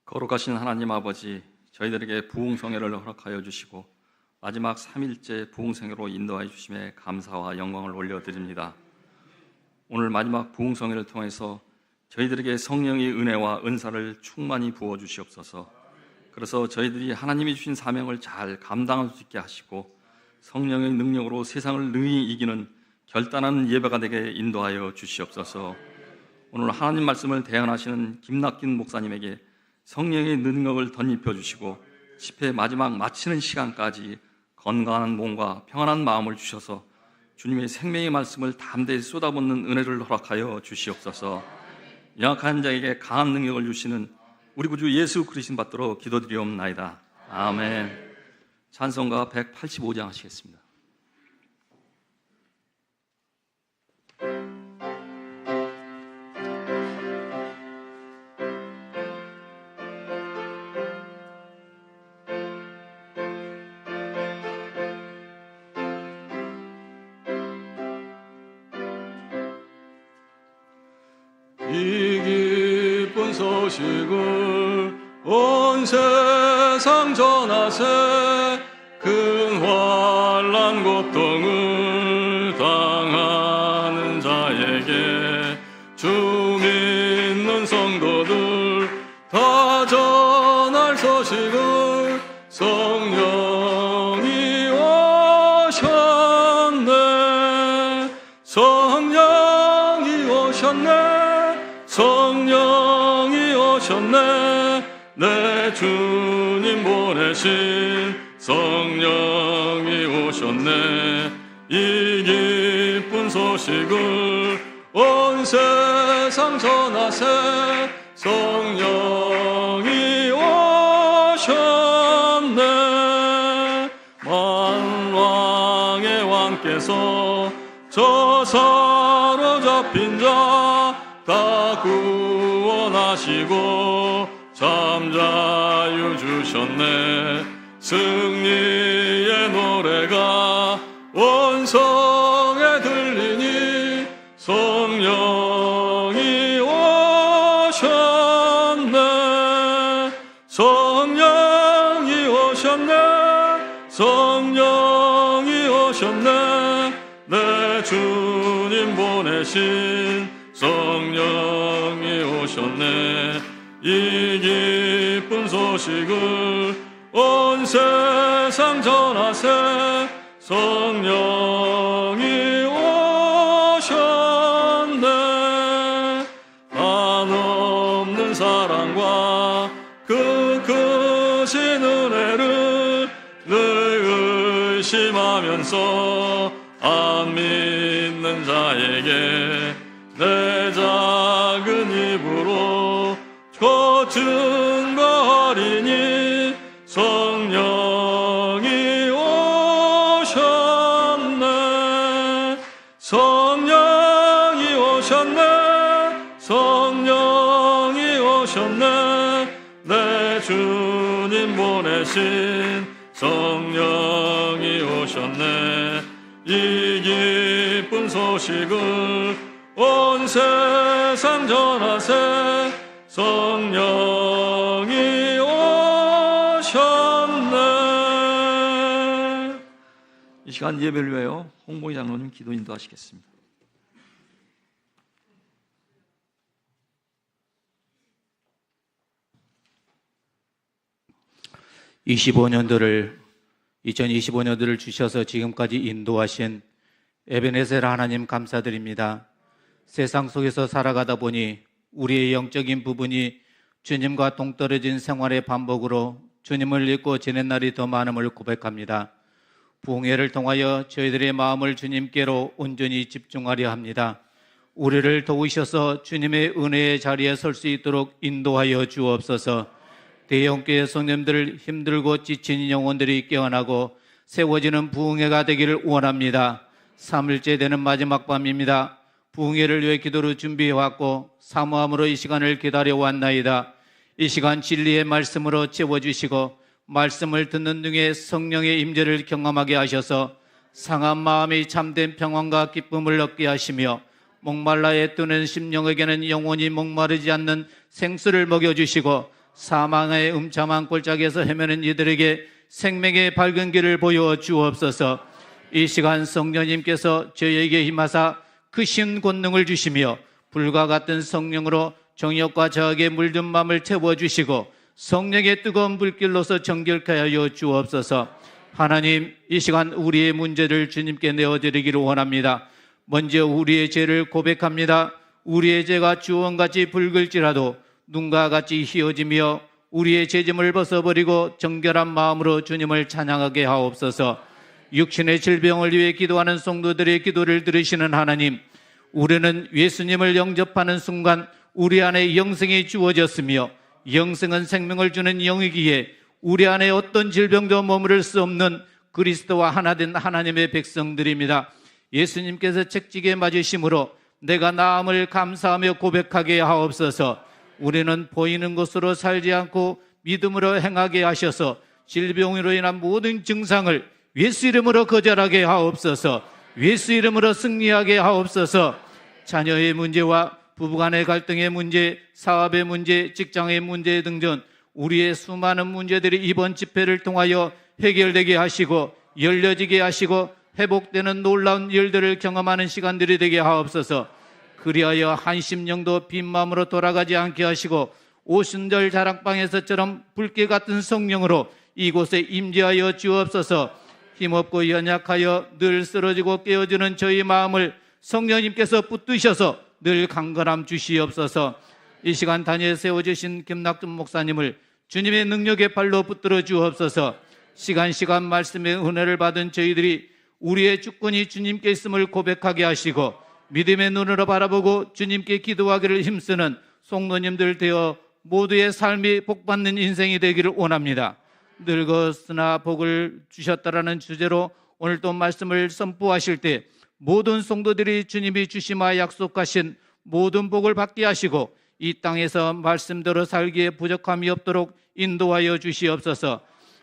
거룩하신 하나님 아버지, 저희들에게 부흥성회를 허락하여 주시고 마지막 3일째 부흥성회로 인도하여 주심에 감사와 영광을 올려드립니다. 오늘 마지막 부흥성회를 통해서 저희들에게 성령의 은혜와 은사를 충만히 부어 주시옵소서. 그래서 저희들이 하나님이 주신 사명을 잘 감당할 수 있게 하시고 성령의 능력으로 세상을 능히 이기는 결단하는 예배가 되게 인도하여 주시옵소서. 오늘 하나님 말씀을 대언하시는 김낙긴 목사님에게 성령의 능력을 덧입혀 주시고 집회 마지막 마치는 시간까지 건강한 몸과 평안한 마음을 주셔서 주님의 생명의 말씀을 담대히 쏟아붓는 은혜를 허락하여 주시옵소서. 연약한 자에게 강한 능력을 주시는 우리 구주 예수 그리스도 받들어 기도드리옵나이다. 아멘. 찬송가 185장 하시겠습니다. 이 기쁜 소식을 온 세상 전하세. 큰 환난 고통을 당하는 자에게 주 믿는 성도들 다 전할 소식을 성령이 오셨네. 성령이 오셨네. 성령이 오셨네. 내 주님 보내신 성령이 오셨네. 이 기쁜 소식을 온 세상 전하세. 성령이 오셨네. 만왕의 왕께서 저 사로잡힌 자 다 구원하시고 잠자유 주셨네. 승리의 노래가 온 성에 들리니 성령이 오셨네. 성령이 오셨네. 성령이 오셨네. 내 주님 보내신 성령이 오셨네. 이 기쁜 소식을 온 세상 전하세. 성령이 오셨네. 한없는 사랑과 그 크신 은혜를 늘 의심하면서 안 믿는 자에게 내 작은 입으로 증거하리니 성령이 오셨네. 성령이 오셨네. 성령이 오셨네. 내 주님 보내신 성령이 오셨네. 이 기쁜 소식을 온 세상 전하세. 성령이 오셨네. 이 시간 예배를 위하여 홍보희 장로님 기도 인도하시겠습니다. (2025년도를) 2025년도를 주셔서 지금까지 인도하신 에베네셀 하나님 감사드립니다. 세상 속에서 살아가다 보니 우리의 영적인 부분이 주님과 동떨어진 생활의 반복으로 주님을 잊고 지낸 날이 더 많음을 고백합니다. 부흥회를 통하여 저희들의 마음을 주님께로 온전히 집중하려 합니다. 우리를 도우셔서 주님의 은혜의 자리에 설 수 있도록 인도하여 주옵소서. 대형교회 성님들 힘들고 지친 영혼들이 깨어나고 세워지는 부흥회가 되기를 원합니다. 3일째 되는 마지막 밤입니다. 부흥회를 위해 기도로 준비해왔고 사모함으로 이 시간을 기다려왔나이다. 이 시간 진리의 말씀으로 채워주시고 말씀을 듣는 중에 성령의 임재를 경험하게 하셔서 상한 마음이 참된 평안과 기쁨을 얻게 하시며 목말라 애뜨는 심령에게는 영원히 목마르지 않는 생수를 먹여주시고 사망의 음침한 골짜기에서 헤매는 이들에게 생명의 밝은 길을 보여 주옵소서. 이 시간 성령님께서 저희에게 힘하사 크신 권능을 주시며 불과 같은 성령으로 정욕과 저하게 물든 마음을 채워주시고 성령의 뜨거운 불길로서 정결케 하여 주옵소서. 하나님, 이 시간 우리의 문제를 주님께 내어드리기를 원합니다. 먼저 우리의 죄를 고백합니다. 우리의 죄가 주홍같이 붉을지라도 눈과 같이 희어지며 우리의 죄짐을 벗어버리고 정결한 마음으로 주님을 찬양하게 하옵소서. 육신의 질병을 위해 기도하는 성도들의 기도를 들으시는 하나님, 우리는 예수님을 영접하는 순간 우리 안에 영생이 주어졌으며 영생은 생명을 주는 영이기에 우리 안에 어떤 질병도 머무를 수 없는 그리스도와 하나 된 하나님의 백성들입니다. 예수님께서 책찍에 맞으심으로 내가 나음을 감사하며 고백하게 하옵소서. 우리는 보이는 것으로 살지 않고 믿음으로 행하게 하셔서 질병으로 인한 모든 증상을 예수 이름으로 거절하게 하옵소서. 예수 이름으로 승리하게 하옵소서. 자녀의 문제와 부부간의 갈등의 문제, 사업의 문제, 직장의 문제 등등 우리의 수많은 문제들이 이번 집회를 통하여 해결되게 하시고 열려지게 하시고 회복되는 놀라운 일들을 경험하는 시간들이 되게 하옵소서. 그리하여 한심령도 빈 마음으로 돌아가지 않게 하시고 오순절 자락방에서처럼 불길 같은 성령으로 이곳에 임재하여 주옵소서. 힘없고 연약하여 늘 쓰러지고 깨어지는 저희 마음을 성령님께서 붙드셔서 늘 강건함 주시옵소서. 이 시간 단위에 세워주신 김낙준 목사님을 주님의 능력의 발로 붙들어 주옵소서. 시간 말씀의 은혜를 받은 저희들이 우리의 주권이 주님께 있음을 고백하게 하시고 믿음의 눈으로 바라보고 주님께 기도하기를 힘쓰는 성도님들 되어 모두의 삶이 복받는 인생이 되기를 원합니다. 늙었으나 복을 주셨다라는 주제로 오늘 또 말씀을 선포하실 때 모든 성도들이 주님이 주시마 약속하신 모든 복을 받게 하시고 이 땅에서 말씀대로 살기에 부족함이 없도록 인도하여 주시옵소서.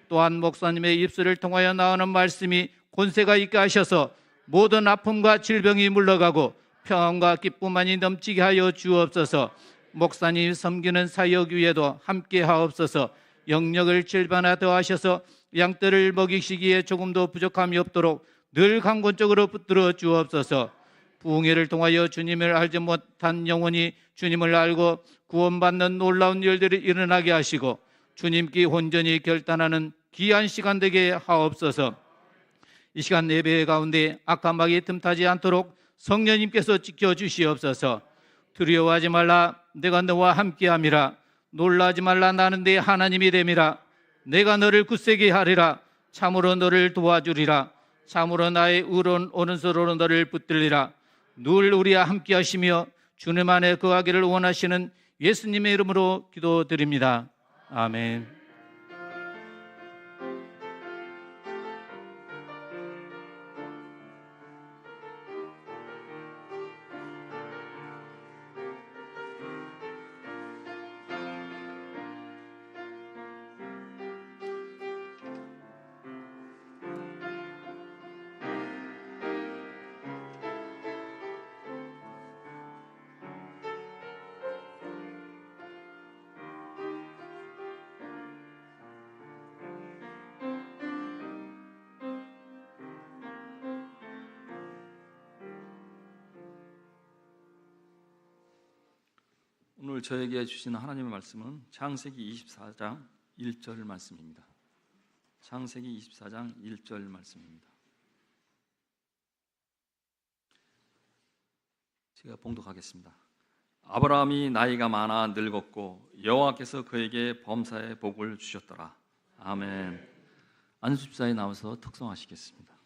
또한 목사님의 입술을 통하여 나오는 말씀이 권세가 있게 하셔서 모든 아픔과 질병이 물러가고 평안과 기쁨만이 넘치게 하여 주옵소서. 목사님 섬기는 사역 위에도 함께 하옵소서. 영역을 7배나 더하셔서 양떼를 먹이시기에 조금도 부족함이 없도록 늘 강권적으로 붙들어 주옵소서. 부흥회를 통하여 주님을 알지 못한 영혼이 주님을 알고 구원받는 놀라운 일들이 일어나게 하시고 주님께 온전히 결단하는 귀한 시간 되게 하옵소서. 이 시간 예배 가운데 악한 마귀 틈타지 않도록 성령님께서 지켜주시옵소서. 두려워하지 말라, 내가 너와 함께함이라. 놀라지 말라, 나는 네 하나님이 됨이라. 내가 너를 굳세게 하리라. 참으로 너를 도와주리라. 참으로 나의 의로운 오른손으로 너를 붙들리라. 늘 우리와 함께 하시며 주님 안에 거하기를 원하시는 예수님의 이름으로 기도드립니다. 아멘. 오늘 저에게 주시는 하나님의 말씀은 창세기 24장 1절 말씀입니다. 창세기 24장 1절 말씀입니다. 제가 봉독하겠습니다. 아브라함이 나이가 많아 늙었고 여호와께서 그에게 범사의 복을 주셨더라. 아멘. 안수집사에 나와서 특성하시겠습니다.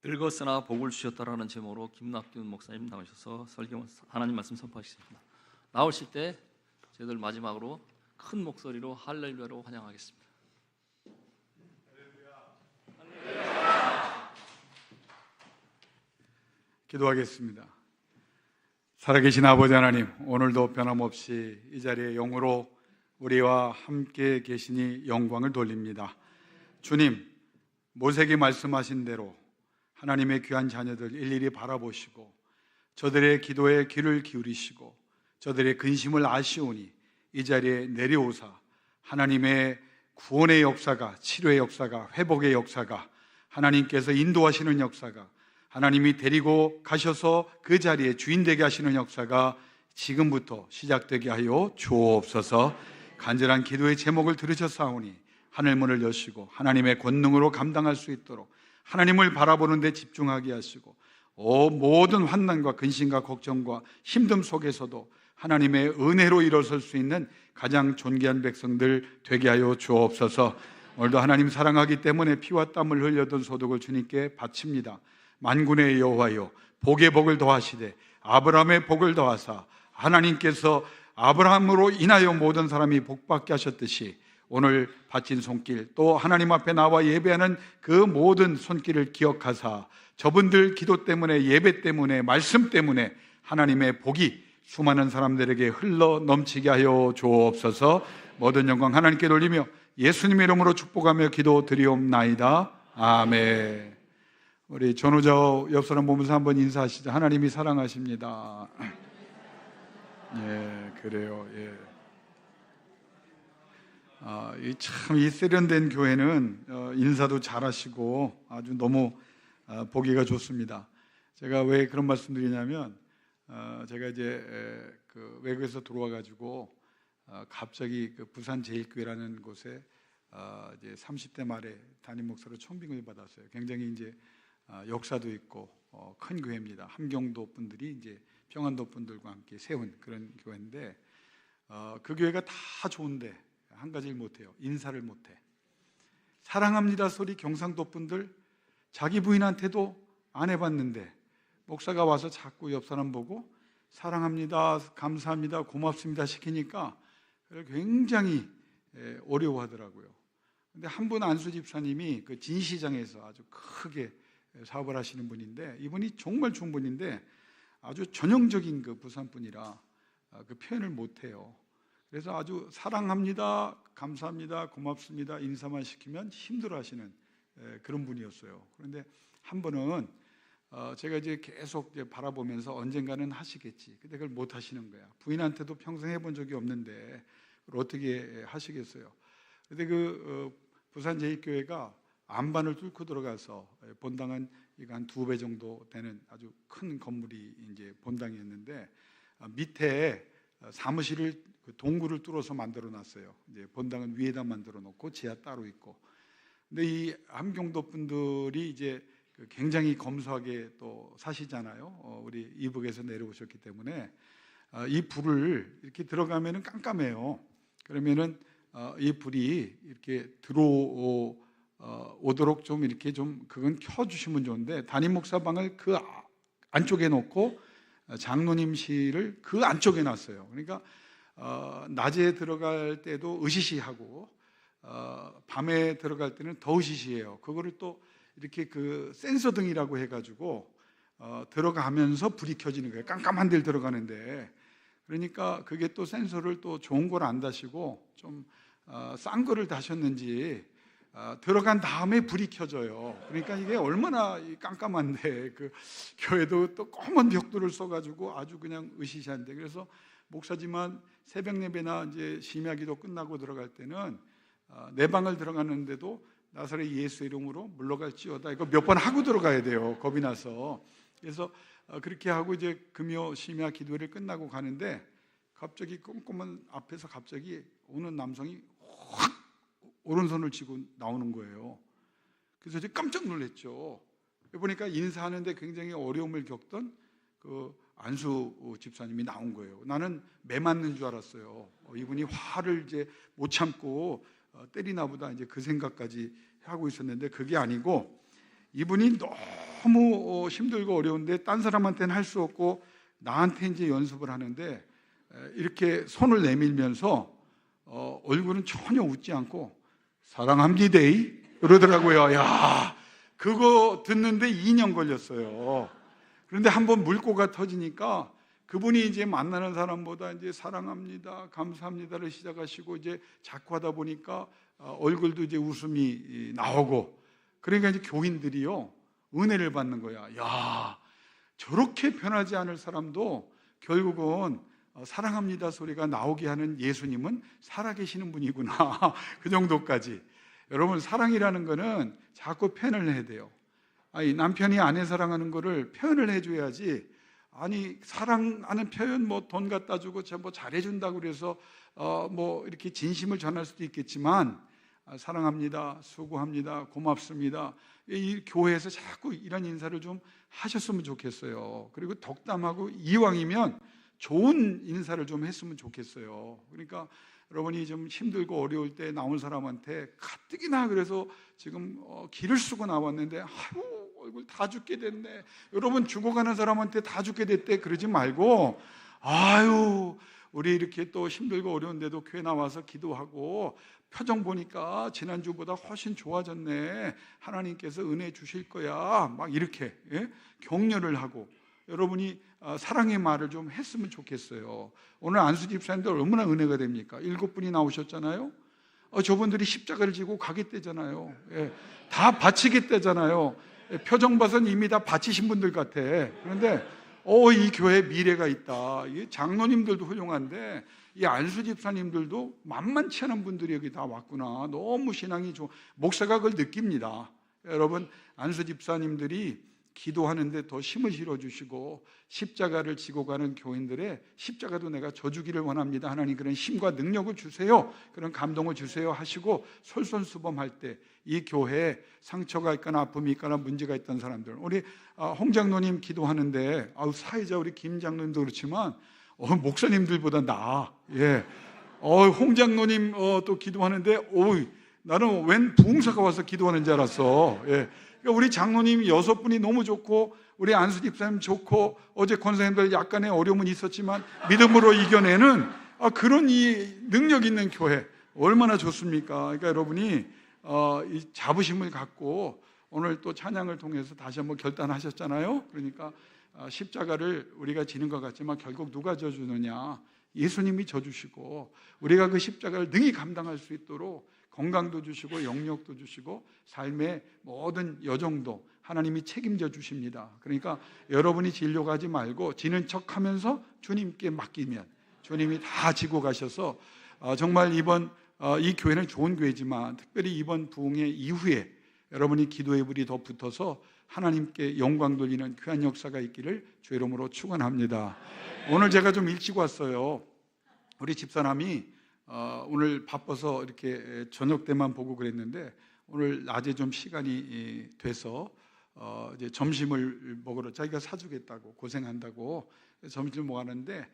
늙었으나 복을 주셨다라는 제목으로 김낙균 목사님 나오셔서 설교 하나님 말씀 선포하시겠습니다. 나오실 때 저희들 마지막으로 큰 목소리로 할렐루야로 환영하겠습니다. 기도하겠습니다. 살아계신 아버지 하나님, 오늘도 변함없이 이 자리에 영으로 우리와 함께 계시니 영광을 돌립니다. 주님, 모세에게 말씀하신 대로 하나님의 귀한 자녀들 일일이 바라보시고 저들의 기도에 귀를 기울이시고 저들의 근심을 아시오니 이 자리에 내려오사 하나님의 구원의 역사가, 치료의 역사가, 회복의 역사가, 하나님께서 인도하시는 역사가, 하나님이 데리고 가셔서 그 자리에 주인 되게 하시는 역사가 지금부터 시작되게 하여 주옵소서. 간절한 기도의 제목을 들으셨사오니 하늘문을 여시고 하나님의 권능으로 감당할 수 있도록 하나님을 바라보는 데 집중하게 하시고 모든 환난과 근심과 걱정과 힘듦 속에서도 하나님의 은혜로 일어설 수 있는 가장 존귀한 백성들 되게 하여 주옵소서. 오늘도 하나님 사랑하기 때문에 피와 땀을 흘렸던 소득을 주님께 바칩니다. 만군의 여호와여, 복의 복을 더하시되 아브라함의 복을 더하사 하나님께서 아브라함으로 인하여 모든 사람이 복받게 하셨듯이 오늘 바친 손길, 또 하나님 앞에 나와 예배하는 그 모든 손길을 기억하사 저분들 기도 때문에, 예배 때문에, 말씀 때문에 하나님의 복이 수많은 사람들에게 흘러 넘치게 하여 주옵소서. 모든 영광 하나님께 돌리며 예수님의 이름으로 축복하며 기도드리옵나이다. 아멘. 우리 전우자 옆 사람 보면서 한번 인사하시죠. 하나님이 사랑하십니다. 예, 그래요. 예. 이 세련된 교회는 인사도 잘하시고 아주 너무 보기가 좋습니다. 제가 왜 그런 말씀드리냐면 제가 이제 그 외국에서 들어와 가지고 갑자기 그 부산 제일교회라는 곳에 이제 30대 말에 담임 목사로 청빙을 받았어요. 굉장히 이제 역사도 있고 큰 교회입니다. 함경도 분들이 이제 평안도 분들과 함께 세운 그런 교회인데 그 교회가 다 좋은데 한 가지를 못해요. 인사를 못해. 사랑합니다 소리 경상도 분들 자기 부인한테도 안 해봤는데 목사가 와서 자꾸 옆 사람 보고 사랑합니다, 감사합니다, 고맙습니다 시키니까 굉장히 어려워하더라고요. 근데 한 분 안수 집사님이 그 진시장에서 아주 크게 사업을 하시는 분인데 이분이 정말 좋은 분인데 아주 전형적인 그 부산 분이라 그 표현을 못해요. 그래서 아주 사랑합니다, 감사합니다, 고맙습니다 인사만 시키면 힘들어하시는 그런 분이었어요. 그런데 한 번은 제가 이제 계속 이제 바라보면서 언젠가는 하시겠지. 근데 그걸 못 하시는 거야. 부인한테도 평생 해본 적이 없는데 그걸 어떻게 하시겠어요? 근데 그 부산 제일교회가 안반을 뚫고 들어가서 본당은 이거 한 2배 정도 되는 아주 큰 건물이 이제 본당이었는데 밑에 사무실을 동굴을 뚫어서 만들어 놨어요. 이제 본당은 위에다 만들어 놓고 지하 따로 있고. 근데 이 함경도 분들이 이제 굉장히 검소하게 또 사시잖아요. 우리 이북에서 내려오셨기 때문에 이 불을 이렇게 들어가면은 깜깜해요. 그러면은 이 불이 이렇게 들어오도록 좀 이렇게 좀 그건 켜주시면 좋은데 담임 목사 방을 그 안쪽에 놓고 장로님실을 그 안쪽에 놨어요. 그러니까 낮에 들어갈 때도 으시시하고 밤에 들어갈 때는 더 으시시해요. 그거를 또 이렇게 그 센서 등이라고 해가지고 들어가면서 불이 켜지는 거예요. 깜깜한 데를 들어가는데 그러니까 그게 또 센서를 또 좋은 걸 안 다시고 좀 싼 거를 다셨는지 들어간 다음에 불이 켜져요. 그러니까 이게 얼마나 깜깜한데 그 교회도 또 검은 벽돌을 써가지고 아주 그냥 으시시한데 그래서 목사지만 새벽 예배나 이제 심야기도 끝나고 들어갈 때는 내 방을 들어갔는데도 나사렛 예수 이름으로 물러갈지어다 이거 몇 번 하고 들어가야 돼요. 겁이 나서. 그래서 그렇게 하고 이제 금요 심야 기도를 끝나고 가는데 갑자기 꼼꼼한 앞에서 갑자기 어느 남성이 확 오른손을 쥐고 나오는 거예요. 그래서 이제 깜짝 놀랐죠. 보니까 인사하는데 굉장히 어려움을 겪던 그 안수 집사님이 나온 거예요. 나는 매 맞는 줄 알았어요. 이분이 화를 이제 못 참고 때리나 보다 이제 그 생각까지 하고 있었는데 그게 아니고 이분이 너무 힘들고 어려운데 딴 사람한테는 할 수 없고 나한테 이제 연습을 하는데 이렇게 손을 내밀면서 얼굴은 전혀 웃지 않고 사랑합니다 그러더라고요. 야, 그거 듣는데 2년 걸렸어요. 그런데 한번 물꼬가 터지니까 그분이 이제 만나는 사람보다 이제 사랑합니다, 감사합니다를 시작하시고 이제 자꾸 하다 보니까 얼굴도 이제 웃음이 나오고, 그러니까 이제 교인들이요 은혜를 받는 거야. 야, 저렇게 변하지 않을 사람도 결국은 사랑합니다 소리가 나오게 하는 예수님은 살아계시는 분이구나. 그 정도까지. 여러분, 사랑이라는 거는 자꾸 표현을 해야 돼요. 아니, 남편이 아내 사랑하는 거를 표현을 해줘야지. 아니, 사랑하는 표현 뭐 돈 갖다 주고 뭐 잘해준다고 그래서 뭐 이렇게 진심을 전할 수도 있겠지만, 사랑합니다, 수고합니다, 고맙습니다, 이 교회에서 자꾸 이런 인사를 좀 하셨으면 좋겠어요. 그리고 덕담하고 이왕이면 좋은 인사를 좀 했으면 좋겠어요. 그러니까 여러분이 좀 힘들고 어려울 때 나온 사람한테 가뜩이나 그래서 지금 기를 쓰고 나왔는데 아유 얼굴 다 죽게 됐네, 여러분 죽어가는 사람한테 다 죽게 됐대 그러지 말고, 아유 우리 이렇게 또 힘들고 어려운데도 교회 나와서 기도하고 표정 보니까 지난주보다 훨씬 좋아졌네, 하나님께서 은혜 주실 거야, 막 이렇게 격려를 하고 여러분이 사랑의 말을 좀 했으면 좋겠어요. 오늘 안수 집사님들 얼마나 은혜가 됩니까? 7분이 나오셨잖아요. 저분들이 십자가를 지고 가겠대잖아요. 다 바치겠대잖아요. 표정 봐서는 이미 다 바치신 분들 같아. 그런데 이 교회에 미래가 있다. 이 장로님들도 훌륭한데 이 안수 집사님들도 만만치 않은 분들이 여기 다 왔구나. 너무 신앙이 좋아. 목사가 그걸 느낍니다. 여러분, 안수 집사님들이 기도하는데 더 힘을 실어주시고 십자가를 지고 가는 교인들의 십자가도 내가 져주기를 원합니다. 하나님 그런 힘과 능력을 주세요, 그런 감동을 주세요 하시고 솔선수범할 때 이 교회에 상처가 있거나 아픔이 있거나 문제가 있던 사람들, 우리 홍 장로님 기도하는데 사회자 우리 김 장로님도 그렇지만 목사님들보다 나아. 홍 장로님 또 기도하는데 나는 웬 부흥사가 와서 기도하는 줄 알았어. 그러니까 우리 장로님 6분이 너무 좋고 우리 안수 집사님 좋고 어제 권사님들 약간의 어려움은 있었지만 믿음으로 이겨내는 그런 이 능력 있는 교회 얼마나 좋습니까? 그러니까 여러분이 이 자부심을 갖고 오늘 또 찬양을 통해서 다시 한번 결단하셨잖아요. 그러니까 십자가를 우리가 지는 것 같지만 결국 누가 져주느냐? 예수님이 져주시고 우리가 그 십자가를 능히 감당할 수 있도록 건강도 주시고 영역도 주시고 삶의 모든 여정도 하나님이 책임져 주십니다. 그러니까 여러분이 지려고 하지 말고 지는 척하면서 주님께 맡기면 주님이 다 지고 가셔서 정말 이번 이 교회는 좋은 교회지만 특별히 이번 부흥회 이후에 여러분이 기도의 불이 더 붙어서 하나님께 영광 돌리는 귀한 역사가 있기를 주의 이름으로 축원합니다. 오늘 제가 좀 일찍 왔어요. 우리 집사람이 오늘 바빠서 이렇게 저녁 때만 보고 그랬는데 오늘 낮에 좀 시간이 돼서 이제 점심을 먹으러 자기가 사주겠다고 고생한다고 점심을 먹었는데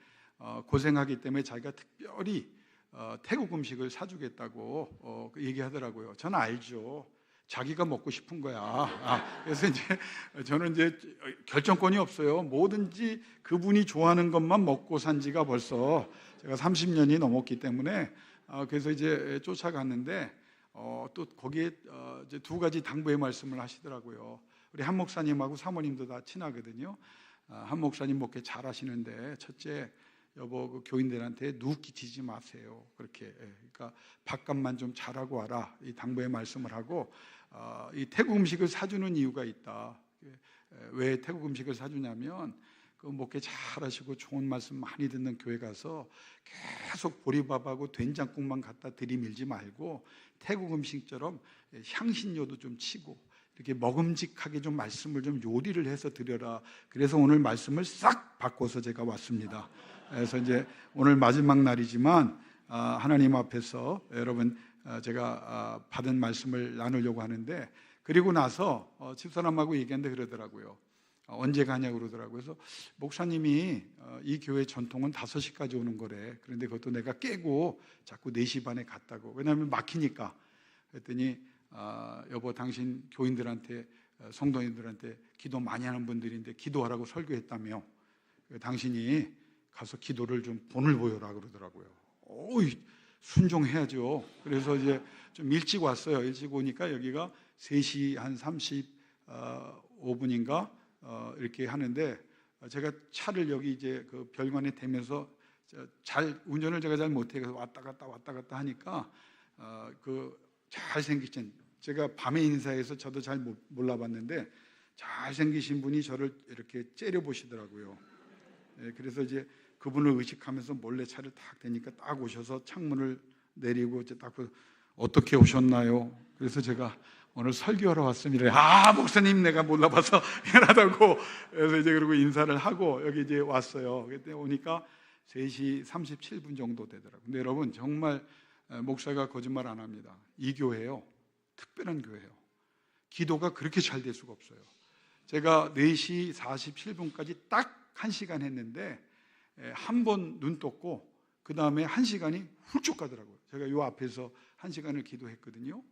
고생하기 때문에 자기가 특별히 태국 음식을 사주겠다고 얘기하더라고요. 저는 알죠. 자기가 먹고 싶은 거야. 그래서 이제 저는 이제 결정권이 없어요. 뭐든지 그분이 좋아하는 것만 먹고 산 지가 벌써 제가 30년이 넘었기 때문에 그래서 이제 쫓아갔는데 또 거기에 이제 2가지 당부의 말씀을 하시더라고요. 우리 한 목사님하고 사모님도 다 친하거든요. 한 목사님 목회 잘 하시는데 첫째, 여보 그 교인들한테 누 끼치지 마세요. 그렇게 그러니까 밥값만 좀 잘하고 와라. 이 당부의 말씀을 하고 이 태국 음식을 사주는 이유가 있다. 왜 태국 음식을 사주냐면 그 목회 잘하시고 좋은 말씀 많이 듣는 교회 가서 계속 보리밥하고 된장국만 갖다 들이밀지 말고 태국 음식처럼 향신료도 좀 치고 이렇게 먹음직하게 좀 말씀을 좀 요리를 해서 드려라. 그래서 오늘 말씀을 싹 바꿔서 제가 왔습니다. 그래서 이제 오늘 마지막 날이지만 하나님 앞에서 여러분 제가 받은 말씀을 나누려고 하는데, 그리고 나서 집사람하고 얘기했는데 그러더라고요. 언제 가냐고 그러더라고요. 그래서 목사님이 이 교회 전통은 5시까지 오는 거래. 그런데 그것도 내가 깨고 자꾸 4시 반에 갔다고. 왜냐하면 막히니까. 그랬더니 여보 당신 교인들한테 성도님들한테 기도 많이 하는 분들인데 기도하라고 설교했다며 당신이 가서 기도를 좀 본을 보여라 그러더라고요. 오이, 순종해야죠. 그래서 이제 좀 일찍 왔어요. 일찍 오니까 여기가 3시 한 35분인가 이렇게 하는데 제가 차를 여기 이제 그 별관에 대면서 잘 운전을 제가 잘 못해 그래서 왔다 갔다 하니까 그 잘생기신, 제가 밤에 인사해서 저도 잘 몰라봤는데 잘생기신 분이 저를 이렇게 째려보시더라고요. 그래서 이제 그분을 의식하면서 몰래 차를 딱 대니까 딱 오셔서 창문을 내리고 이제 딱 어떻게 오셨나요? 그래서 제가 오늘 설교하러 왔습니다. 아, 목사님 내가 몰라봐서 미안하다고. 그래서 이제 그러고 인사를 하고 여기 이제 왔어요. 그때 오니까 3시 37분 정도 되더라고요. 근데 여러분 정말 목사가 거짓말 안 합니다. 이 교회요, 특별한 교회예요. 기도가 그렇게 잘 될 수가 없어요. 제가 4시 47분까지 딱 1시간 했는데 한 번 눈 떴고 그 다음에 1시간이 훌쩍 가더라고요. 제가 이 앞에서 1시간을 기도했거든요.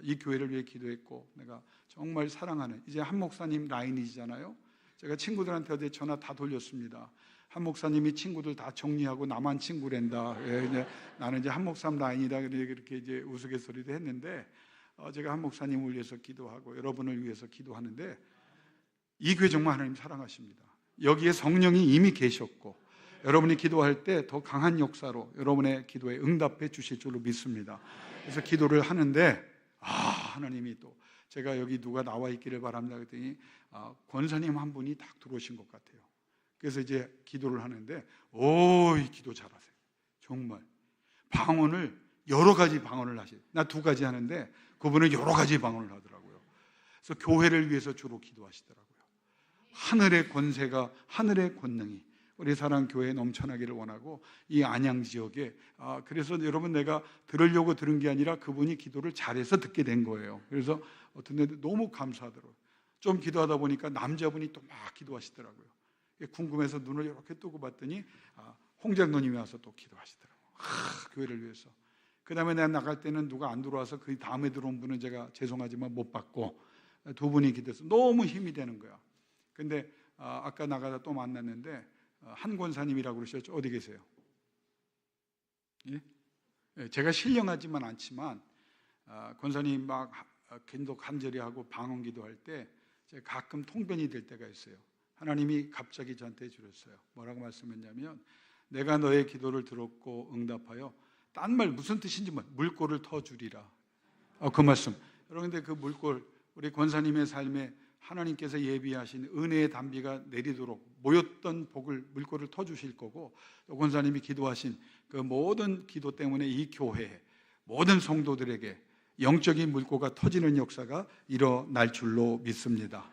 이 교회를 위해 기도했고 내가 정말 사랑하는, 이제 한 목사님 라인이잖아요. 제가 친구들한테 어제 전화 다 돌렸습니다. 한 목사님이 친구들 다 정리하고 나만 친구랜다. 이제 나는 이제 한 목사님 라인이다. 그렇게 이제 우스갯소리도 했는데 제가 한 목사님을 위해서 기도하고 여러분을 위해서 기도하는데 이 교회 정말 하나님 사랑하십니다. 여기에 성령이 이미 계셨고 여러분이 기도할 때 더 강한 역사로 여러분의 기도에 응답해 주실 줄로 믿습니다. 그래서 기도를 하는데 하나님이 또 제가 여기 누가 나와 있기를 바랍니다 그랬더니 권사님 한 분이 딱 들어오신 것 같아요. 그래서 이제 기도를 하는데 이 기도 잘하세요. 정말 방언을 여러 가지 방언을 하세요. 나 2가지 하는데 그분은 여러 가지 방언을 하더라고요. 그래서 교회를 위해서 주로 기도하시더라고요. 하늘의 권세가, 하늘의 권능이 우리 사랑교회에 넘쳐나기를 원하고 이 안양 지역에 그래서 여러분 내가 들으려고 들은 게 아니라 그분이 기도를 잘해서 듣게 된 거예요. 그래서 어떤 데도 너무 감사하더라고요. 좀 기도하다 보니까 남자분이 또 막 기도하시더라고요. 궁금해서 눈을 이렇게 뜨고 봤더니 홍 장로님이 와서 또 기도하시더라고요. 교회를 위해서. 그 다음에 내가 나갈 때는 누가 안 들어와서 그 다음에 들어온 분은 제가 죄송하지만 못 받고 2분이 기도해서 너무 힘이 되는 거야. 근데 아까 나가다 또 만났는데 한 권사님이라고 그러셨죠. 어디 계세요? 예? 제가 신령하지만 않지만 권사님 막 기도 간절히 하고 방언 기도할 때 제가 가끔 통변이 될 때가 있어요. 하나님이 갑자기 저한테 주셨어요. 뭐라고 말씀했냐면 내가 너의 기도를 들었고 응답하여 딴 말 무슨 뜻인지 물꼬를 터주리라. 그 말씀. 여러분 근데 그 물꼬 우리 권사님의 삶에 하나님께서 예비하신 은혜의 단비가 내리도록 모였던 복을 물꼬를 터주실 거고 또 권사님이 기도하신 그 모든 기도 때문에 이 교회 모든 성도들에게 영적인 물꼬가 터지는 역사가 일어날 줄로 믿습니다.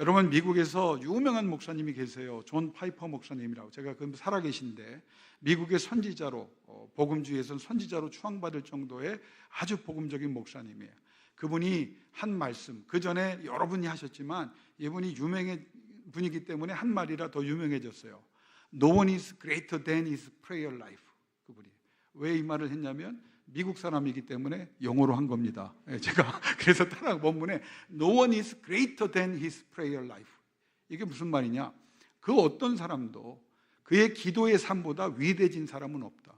여러분 미국에서 유명한 목사님이 계세요. 존 파이퍼 목사님이라고. 제가 그 살아계신데 미국의 선지자로 복음주의에서는 선지자로 추앙받을 정도의 아주 복음적인 목사님이에요. 그분이 한 말씀, 그 전에 여러분이 하셨지만 이분이 유명한 분이기 때문에 한 말이라 더 유명해졌어요. No one is greater than his prayer life. 그분이 왜 이 말을 했냐면 미국 사람이기 때문에 영어로 한 겁니다. 제가 그래서 따라 본문에 No one is greater than his prayer life. 이게 무슨 말이냐? 그 어떤 사람도 그의 기도의 삶보다 위대해진 사람은 없다.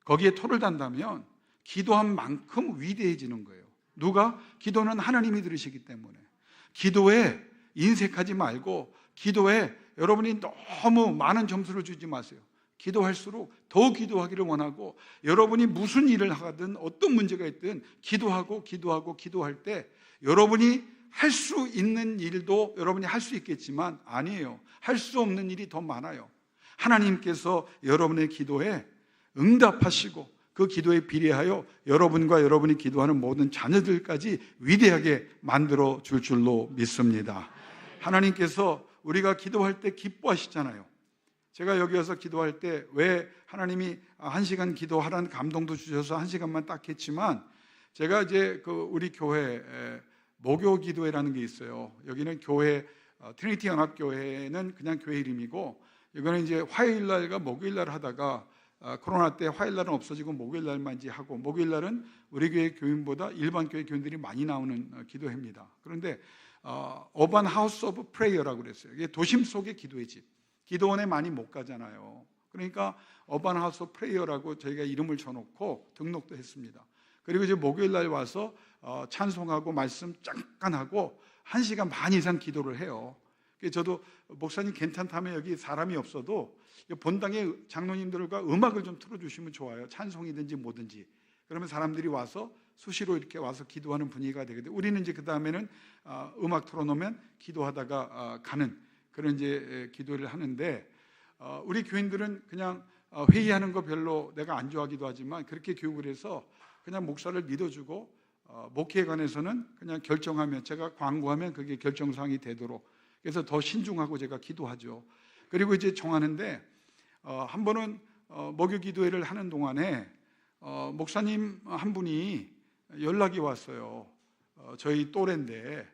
거기에 토를 단다면 기도한 만큼 위대해지는 거예요. 누가? 기도는 하나님이 들으시기 때문에. 기도에 인색하지 말고 기도에 여러분이 너무 많은 점수를 주지 마세요. 기도할수록 더 기도하기를 원하고 여러분이 무슨 일을 하든 어떤 문제가 있든 기도할 때 여러분이 할 수 있는 일도 여러분이 할 수 있겠지만 아니에요. 할 수 없는 일이 더 많아요. 하나님께서 여러분의 기도에 응답하시고 그 기도에 비례하여 여러분과 여러분이 기도하는 모든 자녀들까지 위대하게 만들어 줄 줄로 믿습니다. 하나님께서 우리가 기도할 때 기뻐하시잖아요. 제가 여기 와서 기도할 때 왜 하나님이 1시간 기도하라는 감동도 주셔서 1시간만 딱 했지만 제가 이제 그 우리 교회 목요 기도회라는 게 있어요. 여기는 교회 트리니티 연합교회는 그냥 교회 이름이고 이거는 이제 화요일 날과 목요일 날 하다가 코로나 때 화요일 날은 없어지고 목요일 날만 이제 하고 목요일 날은 우리 교회 교인보다 일반 교회 교인들이 많이 나오는 기도회입니다. 그런데 어반 하우스 오브 프레이어라고 그랬어요. 이게 도심 속의 기도의 집. 기도원에 많이 못 가잖아요. 그러니까 어반 하우스 오브 프레이어라고 저희가 이름을 줘놓고 등록도 했습니다. 그리고 이제 목요일 날 와서 찬송하고 말씀 잠깐 하고 1시간 반 이상 기도를 해요. 저도 목사님 괜찮다면 여기 사람이 없어도 본당의 장로님들과 음악을 좀 틀어주시면 좋아요. 찬송이든지 뭐든지. 그러면 사람들이 와서 수시로 이렇게 와서 기도하는 분위기가 되거든요. 우리는 이제 그 다음에는 음악 틀어놓으면 기도하다가 가는 그런 이제 기도를 하는데, 우리 교인들은 그냥 회의하는 거 별로 내가 안 좋아하기도 하지만 그렇게 교육을 해서 그냥 목사를 믿어주고 목회에 관해서는 그냥 결정하면, 제가 광고하면 그게 결정사항이 되도록, 그래서 더 신중하고 제가 기도하죠. 그리고 이제 정하는데 한 번은 목요 기도회를 하는 동안에 목사님 한 분이 연락이 왔어요. 저희 또래인데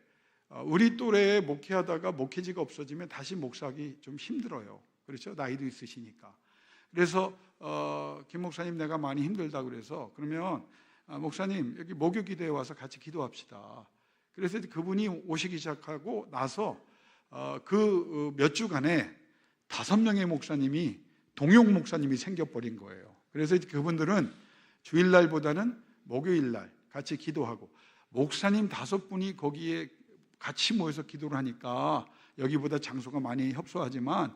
우리 또래에 목회하다가 목회지가 없어지면 다시 목사하기 좀 힘들어요. 그렇죠? 나이도 있으시니까. 그래서 김 목사님 내가 많이 힘들다 그래서, 그러면 목사님 여기 목요 기도에 와서 같이 기도합시다. 그래서 그분이 오시기 시작하고 나서 그 몇 주간에 5명의 목사님이 동용 목사님이 생겨버린 거예요. 그래서 그분들은 주일날보다는 목요일날 같이 기도하고, 목사님 5분이 거기에 같이 모여서 기도를 하니까 여기보다 장소가 많이 협소하지만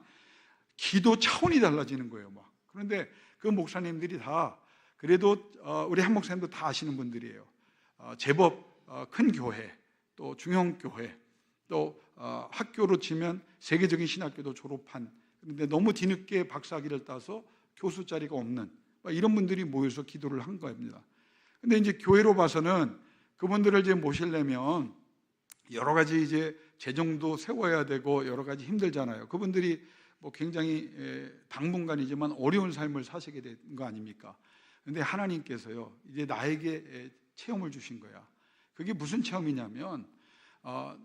기도 차원이 달라지는 거예요. 막. 그런데 그 목사님들이 다 그래도 우리 한 목사님도 다 아시는 분들이에요. 제법 큰 교회, 또 중형 교회, 또 학교로 치면 세계적인 신학교도 졸업한, 그런데 너무 뒤늦게 박사학위를 따서 교수 자리가 없는 이런 분들이 모여서 기도를 한 겁니다. 근데 이제 교회로 봐서는 그분들을 이제 모시려면 여러 가지 이제 재정도 세워야 되고 여러 가지 힘들잖아요. 그분들이 뭐 굉장히 당분간이지만 어려운 삶을 사시게 된 거 아닙니까? 근데 하나님께서요, 이제 나에게 체험을 주신 거야. 그게 무슨 체험이냐면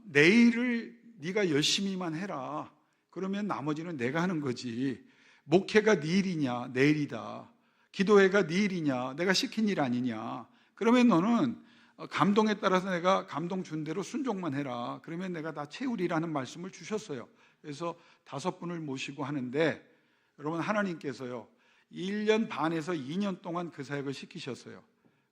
내일을 네가 열심히만 해라. 그러면 나머지는 내가 하는 거지. 목회가 네 일이냐, 내 일이다. 기도회가 네 일이냐, 내가 시킨 일 아니냐. 그러면 너는 감동에 따라서 내가 감동 준 대로 순종만 해라. 그러면 내가 다 채우리라는 말씀을 주셨어요. 그래서 5분을 모시고 하는데, 여러분 하나님께서요 1년 반에서 2년 동안 그 사역을 시키셨어요.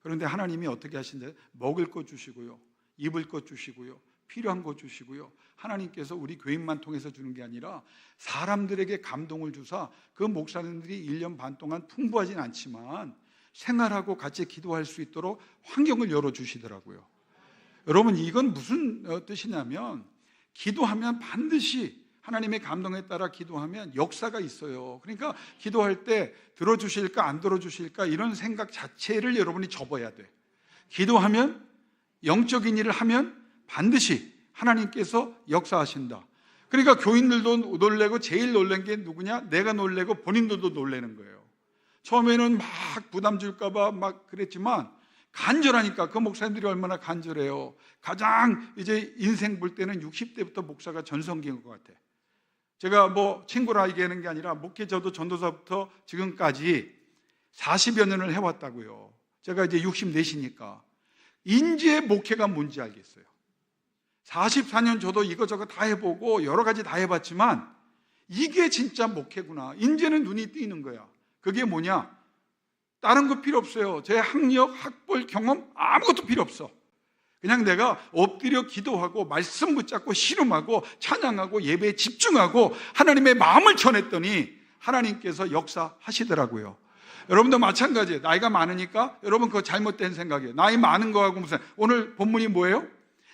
그런데 하나님이 어떻게 하신대? 먹을 것 주시고요, 입을 것 주시고요, 필요한 것 주시고요. 하나님께서 우리 교인만 통해서 주는 게 아니라 사람들에게 감동을 주사 그 목사님들이 1년 반 동안 풍부하진 않지만 생활하고 같이 기도할 수 있도록 환경을 열어주시더라고요. 여러분 이건 무슨 뜻이냐면, 기도하면 반드시 하나님의 감동에 따라 기도하면 역사가 있어요. 그러니까 기도할 때 들어주실까 안 들어주실까 이런 생각 자체를 여러분이 접어야 돼. 기도하면, 영적인 일을 하면 반드시 하나님께서 역사하신다. 그러니까 교인들도 놀래고 제일 놀란 게 누구냐? 내가 놀래고 본인들도 놀라는 거예요. 처음에는 막 부담 줄까 봐 막 그랬지만 간절하니까. 그 목사님들이 얼마나 간절해요. 가장 이제 인생 볼 때는 60대부터 목사가 전성기인 것 같아. 제가 뭐 친구라 얘기하는 게 아니라 목회 저도 전도사부터 지금까지 40여 년을 해왔다고요. 제가 이제 64시니까 인지의 목회가 뭔지 알겠어요. 44년 저도 이거저거 다 해보고 여러 가지 다 해봤지만 이게 진짜 목회구나. 이제는 눈이 띄는 거야. 그게 뭐냐? 다른 거 필요 없어요. 제 학력, 학벌, 경험 아무것도 필요 없어. 그냥 내가 엎드려 기도하고 말씀 붙잡고 씨름하고 찬양하고 예배에 집중하고 하나님의 마음을 전했더니 하나님께서 역사하시더라고요. 여러분도 마찬가지예요. 나이가 많으니까 여러분 그거 잘못된 생각이에요. 나이 많은 거하고 무슨, 오늘 본문이 뭐예요?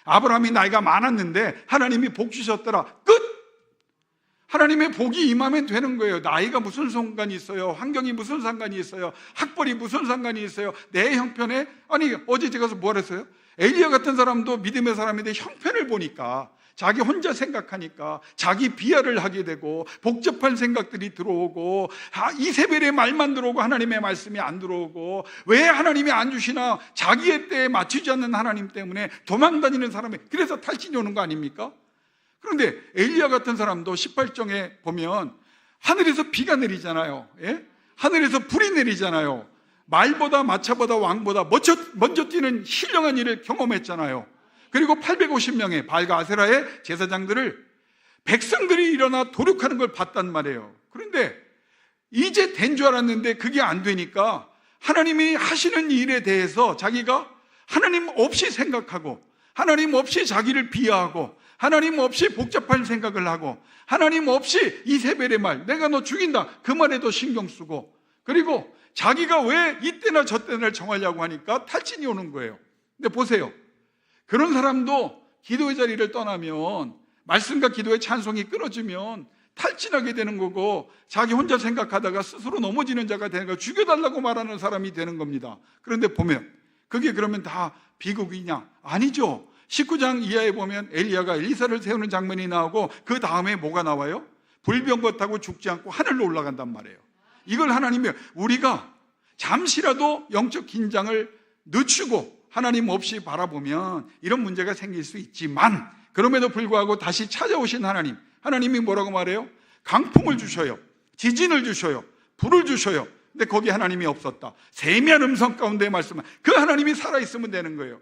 아브라함이 나이가 많았는데 하나님이 복 주셨더라. 끝! 하나님의 복이 임하면 되는 거예요. 나이가 무슨 상관이 있어요? 환경이 무슨 상관이 있어요? 학벌이 무슨 상관이 있어요? 내 형편에, 아니 어제 제가 뭐 했어요? 엘리야 같은 사람도 믿음의 사람인데 형편을 보니까, 자기 혼자 생각하니까 자기 비하를 하게 되고 복잡한 생각들이 들어오고 이세벨의 말만 들어오고 하나님의 말씀이 안 들어오고, 왜 하나님이 안 주시나, 자기의 때에 맞추지 않는 하나님 때문에 도망다니는 사람이, 그래서 탈진이 오는 거 아닙니까? 그런데 엘리야 같은 사람도 18장에 보면 하늘에서 비가 내리잖아요. 예? 하늘에서 불이 내리잖아요. 말보다 마차보다 왕보다 먼저 뛰는 신령한 일을 경험했잖아요. 그리고 850명의 바알과 아세라의 제사장들을 백성들이 일어나 도륙하는 걸 봤단 말이에요. 그런데 이제 된 줄 알았는데 그게 안 되니까 하나님이 하시는 일에 대해서 자기가 하나님 없이 생각하고, 하나님 없이 자기를 비하하고, 하나님 없이 복잡한 생각을 하고, 하나님 없이 이세벨의 말, 내가 너 죽인다, 그 말에도 신경 쓰고, 그리고 자기가 왜 이때나 저때나를 정하려고 하니까 탈진이 오는 거예요. 근데 보세요, 그런 사람도 기도의 자리를 떠나면, 말씀과 기도의 찬송이 끊어지면 탈진하게 되는 거고, 자기 혼자 생각하다가 스스로 넘어지는 자가 되는 거, 죽여달라고 말하는 사람이 되는 겁니다. 그런데 보면 그게 그러면 다 비극이냐? 아니죠. 19장 이하에 보면 엘리야가 엘리사를 세우는 장면이 나오고, 그 다음에 뭐가 나와요? 불병거 타고 죽지 않고 하늘로 올라간단 말이에요. 이걸 하나님이, 우리가 잠시라도 영적 긴장을 늦추고 하나님 없이 바라보면 이런 문제가 생길 수 있지만, 그럼에도 불구하고 다시 찾아오신 하나님, 하나님이 뭐라고 말해요? 강풍을 주셔요, 지진을 주셔요, 불을 주셔요. 근데 거기 하나님이 없었다. 세미한 음성 가운데 말씀은 그 하나님이 살아있으면 되는 거예요.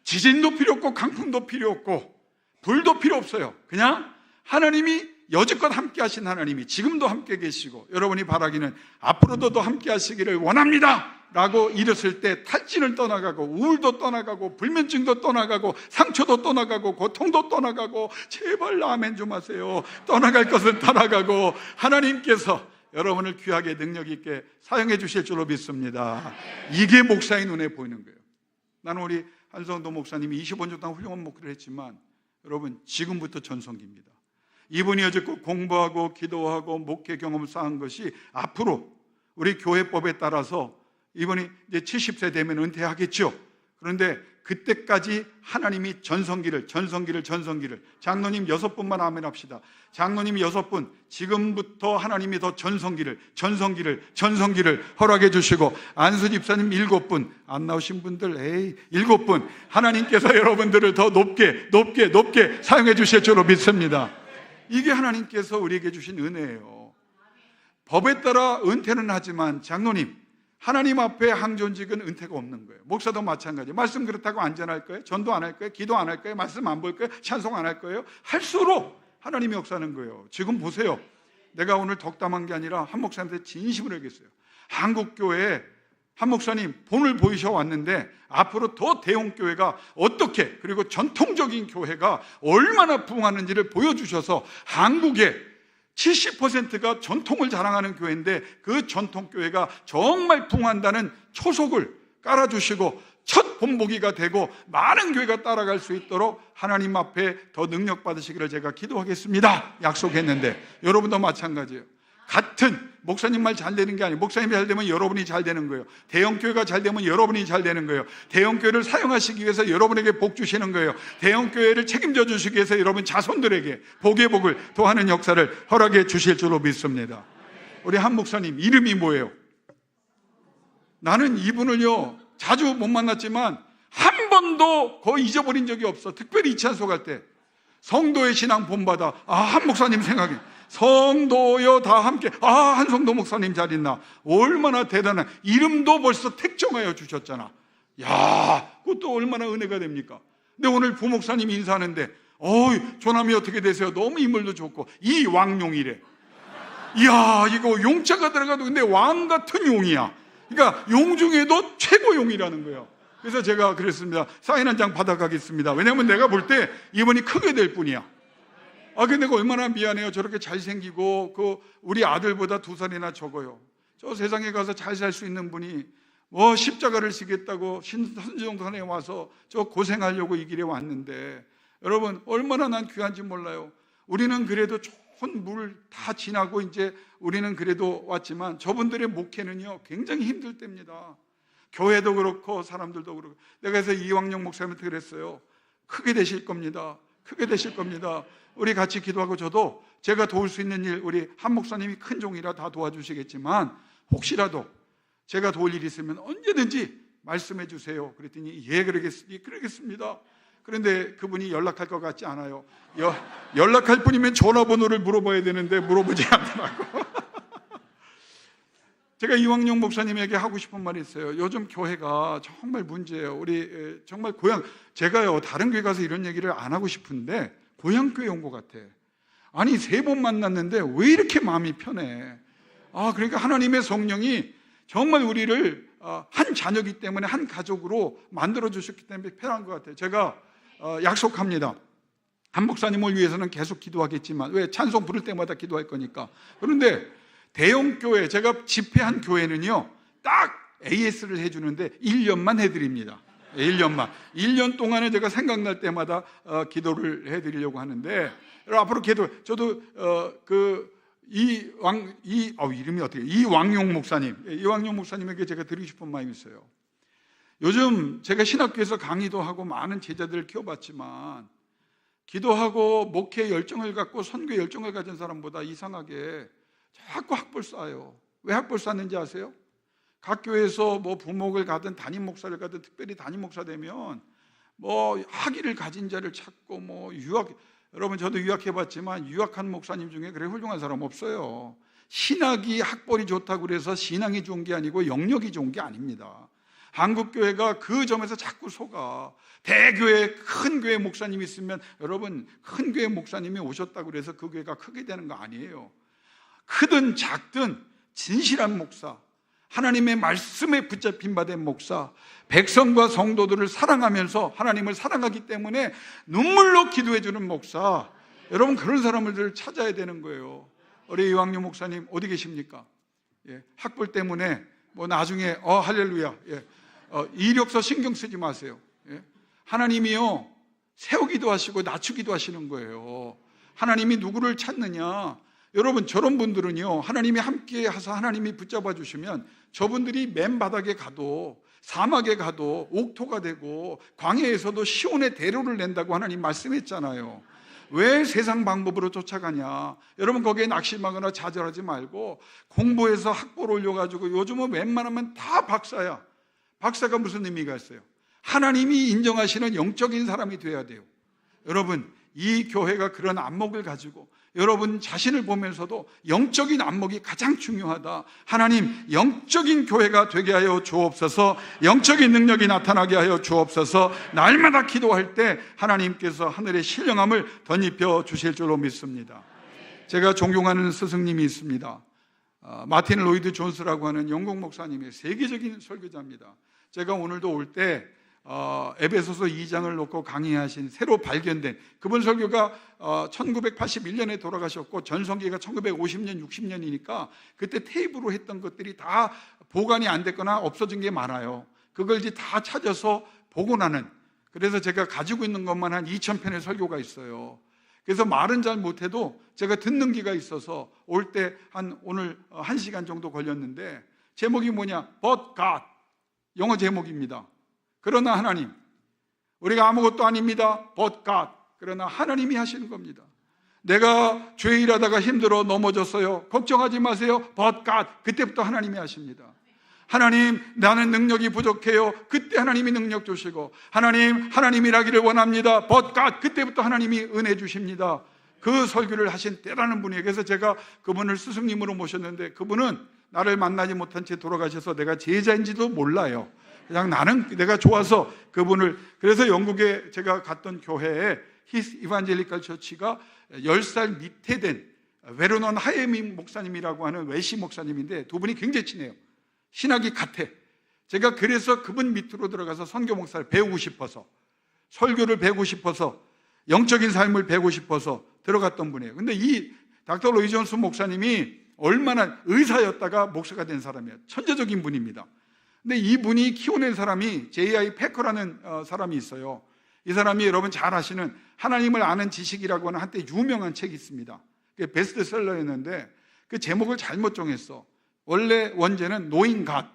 지진도 필요 없고 강풍도 필요 없고 불도 필요 없어요. 그냥 하나님이 여지껏 함께 하신 하나님이 지금도 함께 계시고, 여러분이 바라기는 앞으로도 함께 하시기를 원합니다 라고 이랬을 때 탈진을 떠나가고, 우울도 떠나가고, 불면증도 떠나가고, 상처도 떠나가고, 고통도 떠나가고, 제발 아멘 좀 하세요. 떠나갈 것은 떠나가고 하나님께서 여러분을 귀하게 능력 있게 사용해 주실 줄로 믿습니다. 이게 목사의 눈에 보이는 거예요. 나는 우리 한성도 목사님이 25년 동안 훌륭한 목회를 했지만, 여러분 지금부터 전성기입니다. 이분이 여지껏 공부하고 기도하고 목회 경험을 쌓은 것이 앞으로 우리 교회법에 따라서 이분이 이제 70세 되면 은퇴하겠죠. 그런데 그때까지 하나님이 전성기를 장로님 6분만 아멘 합시다. 장로님 6분, 지금부터 하나님이 더 전성기를 허락해 주시고, 안수 집사님 7분, 안 나오신 분들 7분, 하나님께서 여러분들을 더 높게 사용해 주실 줄로 믿습니다. 이게 하나님께서 우리에게 주신 은혜예요. 법에 따라 은퇴는 하지만 장로님, 하나님 앞에 항존직은 은퇴가 없는 거예요. 목사도 마찬가지. 말씀 그렇다고 안전할 거예요? 전도 안 할 거예요? 기도 안 할 거예요? 말씀 안 볼 거예요? 찬송 안 할 거예요? 할수록 하나님이 역사하는 거예요. 지금 보세요, 내가 오늘 덕담한 게 아니라 한 목사님한테 진심으로 얘기했어요. 한국교회에 한 목사님 본을 보이셔 왔는데, 앞으로 더 대형교회가 어떻게, 그리고 전통적인 교회가 얼마나 부흥하는지를 보여주셔서, 한국의 70%가 전통을 자랑하는 교회인데 그 전통교회가 정말 부흥한다는 초석을 깔아주시고 첫 본보기가 되고 많은 교회가 따라갈 수 있도록 하나님 앞에 더 능력 받으시기를 제가 기도하겠습니다 약속했는데, 여러분도 마찬가지예요. 같은 목사님 말 잘 되는 게 아니에요. 목사님이 잘 되면 여러분이 잘 되는 거예요. 대형교회가 잘 되면 여러분이 잘 되는 거예요. 대형교회를 사용하시기 위해서 여러분에게 복 주시는 거예요. 대형교회를 책임져 주시기 위해서 여러분 자손들에게 복의 복을 더하는 역사를 허락해 주실 줄로 믿습니다. 우리 한 목사님 이름이 뭐예요? 나는 이분을요 자주 못 만났지만 한 번도 거의 잊어버린 적이 없어. 특별히 이찬소 갈 때 성도의 신앙 본받아, 한 목사님 생각해, 성도여 다 함께, 한성도 목사님 잘 있나, 얼마나 대단한, 이름도 벌써 택정하여 주셨잖아. 야, 그것도 얼마나 은혜가 됩니까? 근데 오늘 부목사님 인사하는데 조남이 어떻게 되세요? 너무 인물도 좋고, 이왕용이래. 이야, 이거 용자가 들어가도 근데 왕 같은 용이야. 그러니까 용 중에도 최고 용이라는 거예요. 그래서 제가 그랬습니다. 사인 한 장 받아가겠습니다. 왜냐하면 내가 볼 때 이분이 크게 될 뿐이야. 근데 내가 얼마나 미안해요. 저렇게 잘생기고 우리 아들보다 2살이나 적어요. 저 세상에 가서 잘 살 수 있는 분이 십자가를 지겠다고 선지동산에 와서 저 고생하려고 이 길에 왔는데, 여러분 얼마나 난 귀한지 몰라요. 우리는 그래도 좋은 물 다 지나고 이제 우리는 그래도 왔지만 저분들의 목회는요 굉장히 힘들 때입니다. 교회도 그렇고 사람들도 그렇고. 내가 그래서 이왕용 목사님한테 그랬어요. 크게 되실 겁니다. 크게 되실 겁니다. 우리 같이 기도하고, 저도 제가 도울 수 있는 일, 우리 한 목사님이 큰 종이라 다 도와주시겠지만 혹시라도 제가 도울 일이 있으면 언제든지 말씀해 주세요. 그랬더니 예, 그러겠습니다. 그런데 그분이 연락할 것 같지 않아요. 연락할 분이면 전화번호를 물어봐야 되는데 물어보지 않더라고. 제가 이왕용 목사님에게 하고 싶은 말이 있어요. 요즘 교회가 정말 문제예요. 우리 정말 제가요 다른 교회 가서 이런 얘기를 안 하고 싶은데 고향교회 온 것 같아. 아니 3번 만났는데 왜 이렇게 마음이 편해? 그러니까 하나님의 성령이 정말 우리를 한 자녀이기 때문에 한 가족으로 만들어 주셨기 때문에 편한 것 같아요. 제가 약속합니다. 한 목사님을 위해서는 계속 기도하겠지만, 왜? 찬송 부를 때마다 기도할 거니까. 그런데 대형 교회, 제가 집회한 교회는요 딱 AS를 해주는데 1년만 해드립니다. 1년만. 1년 동안에 제가 생각날 때마다 기도를 해드리려고 하는데, 앞으로 저도 이름이 어떻게? 이왕용 목사님에게 제가 드리고 싶은 마음이 있어요. 요즘 제가 신학교에서 강의도 하고 많은 제자들을 키워봤지만, 기도하고 목회에 열정을 갖고 선교에 열정을 가진 사람보다 이상하게 자꾸 학벌 쌓아요. 왜 학벌 쌓는지 아세요? 각 교회에서 뭐 부목을 가든 담임 목사를 가든, 특별히 담임 목사 되면 뭐 학위를 가진 자를 찾고 여러분 저도 유학해봤지만 유학한 목사님 중에 그래 훌륭한 사람 없어요. 신학이 학벌이 좋다고 그래서 신앙이 좋은 게 아니고 영역이 좋은 게 아닙니다. 한국 교회가 그 점에서 자꾸 속아. 대교회, 큰 교회 목사님이 있으면, 여러분 큰 교회 목사님이 오셨다고 그래서 그 교회가 크게 되는 거 아니에요. 크든 작든 진실한 목사, 하나님의 말씀에 붙잡힌 바 된 목사, 백성과 성도들을 사랑하면서 하나님을 사랑하기 때문에 눈물로 기도해 주는 목사, 여러분 그런 사람을 찾아야 되는 거예요. 우리 이왕용 목사님 어디 계십니까? 학벌 때문에 나중에 할렐루야, 이력서 신경 쓰지 마세요. 하나님이요 세우기도 하시고 낮추기도 하시는 거예요. 하나님이 누구를 찾느냐? 여러분 저런 분들은요 하나님이 함께 하사 하나님이 붙잡아 주시면 저분들이 맨바닥에 가도, 사막에 가도 옥토가 되고 광야에서도 시온의 대로를 낸다고 하나님 말씀했잖아요. 왜 세상 방법으로 쫓아가냐? 여러분 거기에 낙심하거나 좌절하지 말고 공부해서 학벌 올려가지고, 요즘은 웬만하면 다 박사야. 박사가 무슨 의미가 있어요? 하나님이 인정하시는 영적인 사람이 돼야 돼요. 여러분 이 교회가 그런 안목을 가지고 여러분 자신을 보면서도 영적인 안목이 가장 중요하다. 하나님 영적인 교회가 되게 하여 주옵소서. 영적인 능력이 나타나게 하여 주옵소서. 날마다 기도할 때 하나님께서 하늘의 신령함을 덧입혀 주실 줄로 믿습니다. 제가 존경하는 스승님이 있습니다. 마틴 로이드 존스라고 하는 영국 목사님의 세계적인 설교자입니다. 제가 오늘도 올 때 에베소서 2장을 놓고 강의하신 새로 발견된 그분 설교가 1981년에 돌아가셨고 전성기가 1950년 60년이니까 그때 테이프로 했던 것들이 다 보관이 안 됐거나 없어진 게 많아요. 그걸 이제 다 찾아서 복원하는, 그래서 제가 가지고 있는 것만 한 2000편의 설교가 있어요. 그래서 말은 잘 못해도 제가 듣는 귀가 있어서 올 때 오늘 1시간 정도 걸렸는데, 제목이 뭐냐? But God, 영어 제목입니다. 그러나 하나님, 우리가 아무것도 아닙니다. But God, 그러나 하나님이 하시는 겁니다. 내가 죄 일하다가 힘들어 넘어졌어요. 걱정하지 마세요. But God, 그때부터 하나님이 하십니다. 하나님, 나는 능력이 부족해요. 그때 하나님이 능력 주시고, 하나님 일하기를 원합니다. But God, 그때부터 하나님이 은혜 주십니다. 그 설교를 하신 대단한 분이에요. 그래서 제가 그분을 스승님으로 모셨는데, 그분은 나를 만나지 못한 채 돌아가셔서 내가 제자인지도 몰라요. 그냥 내가 좋아서 그분을, 그래서 영국에 제가 갔던 교회에 히스 이반젤리컬 처치가 10살 밑에 된 베르논 하예미 목사님이라고 하는 외시 목사님인데, 두 분이 굉장히 친해요. 신학이 같아. 제가 그래서 그분 밑으로 들어가서 선교 목사를 배우고 싶어서, 설교를 배우고 싶어서, 영적인 삶을 배우고 싶어서 들어갔던 분이에요. 근데 이 닥터 로이 존스 목사님이 얼마나 의사였다가 목사가 된 사람이에요. 천재적인 분입니다. 근데 이분이 키워낸 사람이 J.I. 패커라는 사람이 있어요. 이 사람이 여러분 잘 아시는 하나님을 아는 지식이라고 하는 한때 유명한 책이 있습니다. 그게 베스트셀러였는데 그 제목을 잘못 정했어. 원래 원제는 Knowing God,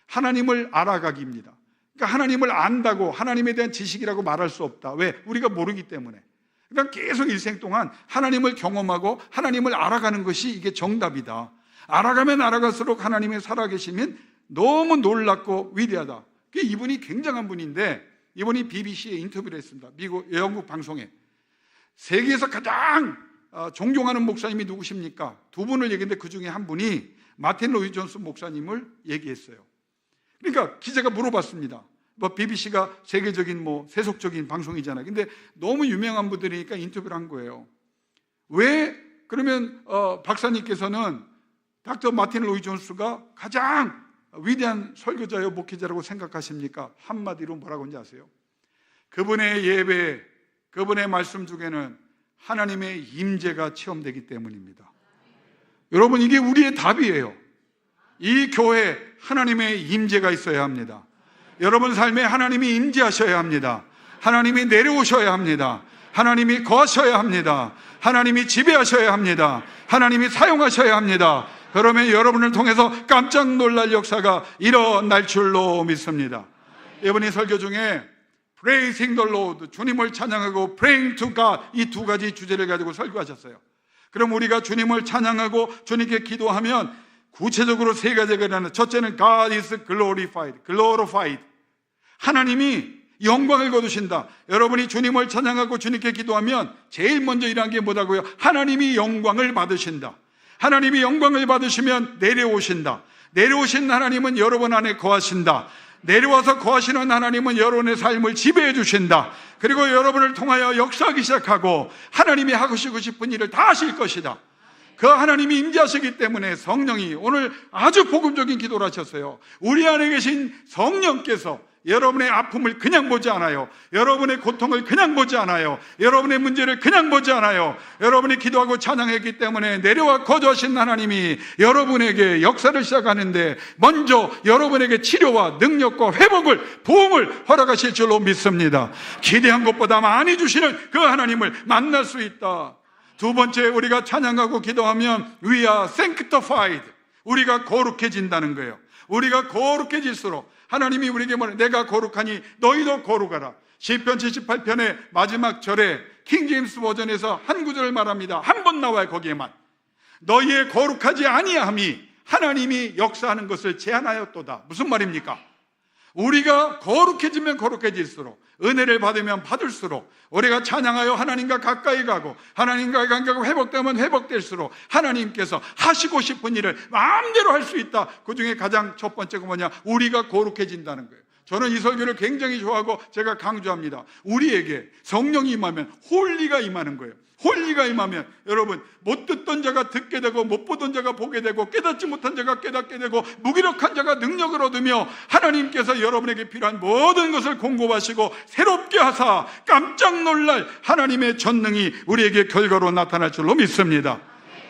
하나님을 알아가기입니다. 그러니까 하나님을 안다고 하나님에 대한 지식이라고 말할 수 없다. 왜? 우리가 모르기 때문에. 그러니까 계속 일생 동안 하나님을 경험하고 하나님을 알아가는 것이 이게 정답이다. 알아가면 알아갈수록 하나님이 살아계시면 너무 놀랍고 위대하다. 이분이 굉장한 분인데, 이분이 BBC에 인터뷰를 했습니다. 영국 방송에. 세계에서 가장 존경하는 목사님이 누구십니까? 두 분을 얘기했는데 그 중에 한 분이 마틴 로이 존스 목사님을 얘기했어요. 그러니까 기자가 물어봤습니다. BBC가 세계적인 세속적인 방송이잖아요. 근데 너무 유명한 분들이니까 인터뷰를 한 거예요. 왜 그러면 박사님께서는 닥터 마틴 로이 존스가 가장 위대한 설교자요 목회자라고 생각하십니까? 한마디로 뭐라고 하는지 아세요? 그분의 예배, 그분의 말씀 중에는 하나님의 임재가 체험되기 때문입니다. 여러분, 이게 우리의 답이에요. 이 교회에 하나님의 임재가 있어야 합니다. 여러분 삶에 하나님이 임재하셔야 합니다. 하나님이 내려오셔야 합니다. 하나님이 거하셔야 합니다. 하나님이 지배하셔야 합니다. 하나님이 사용하셔야 합니다. 그러면 여러분을 통해서 깜짝 놀랄 역사가 일어날 줄로 믿습니다. 이번에 설교 중에 Praising the Lord, 주님을 찬양하고 Praying to God, 이 두 가지 주제를 가지고 설교하셨어요. 그럼 우리가 주님을 찬양하고 주님께 기도하면 구체적으로 세 가지가 일어나는, 첫째는 God is glorified. 하나님이 영광을 거두신다. 여러분이 주님을 찬양하고 주님께 기도하면 제일 먼저 일어난 게 뭐다고요? 하나님이 영광을 받으신다. 하나님이 영광을 받으시면 내려오신다. 내려오신 하나님은 여러분 안에 거하신다. 내려와서 거하시는 하나님은 여러분의 삶을 지배해 주신다. 그리고 여러분을 통하여 역사하기 시작하고 하나님이 하시고 싶은 일을 다 하실 것이다. 그 하나님이 임재하시기 때문에 성령이 오늘 아주 복음적인 기도를 하셨어요. 우리 안에 계신 성령께서 여러분의 아픔을 그냥 보지 않아요. 여러분의 고통을 그냥 보지 않아요. 여러분의 문제를 그냥 보지 않아요. 여러분이 기도하고 찬양했기 때문에 내려와 거주하신 하나님이 여러분에게 역사를 시작하는데 먼저 여러분에게 치료와 능력과 회복을, 부흥을 허락하실 줄로 믿습니다. 기대한 것보다 많이 주시는 그 하나님을 만날 수 있다. 두 번째, 우리가 찬양하고 기도하면 We are sanctified. 우리가 거룩해진다는 거예요. 우리가 거룩해질수록 하나님이 우리에게 말해, 내가 거룩하니 너희도 거룩하라. 시편 78편의 마지막 절에 킹제임스 버전에서 한 구절을 말합니다. 한 번 나와요. 거기에만 너희의 거룩하지 아니함이 하나님이 역사하는 것을 제한하였도다. 무슨 말입니까? 우리가 거룩해지면 거룩해질수록, 은혜를 받으면 받을수록, 우리가 찬양하여 하나님과 가까이 가고 하나님과의 관계가 회복되면 회복될수록 하나님께서 하시고 싶은 일을 마음대로 할 수 있다. 그 중에 가장 첫 번째가 뭐냐? 우리가 거룩해진다는 거예요. 저는 이 설교를 굉장히 좋아하고 제가 강조합니다. 우리에게 성령이 임하면 홀리가 임하는 거예요. 홀리가 임하면 여러분, 못 듣던 자가 듣게 되고 못 보던 자가 보게 되고 깨닫지 못한 자가 깨닫게 되고 무기력한 자가 능력을 얻으며 하나님께서 여러분에게 필요한 모든 것을 공급하시고 새롭게 하사 깜짝 놀랄 하나님의 전능이 우리에게 결과로 나타날 줄로 믿습니다.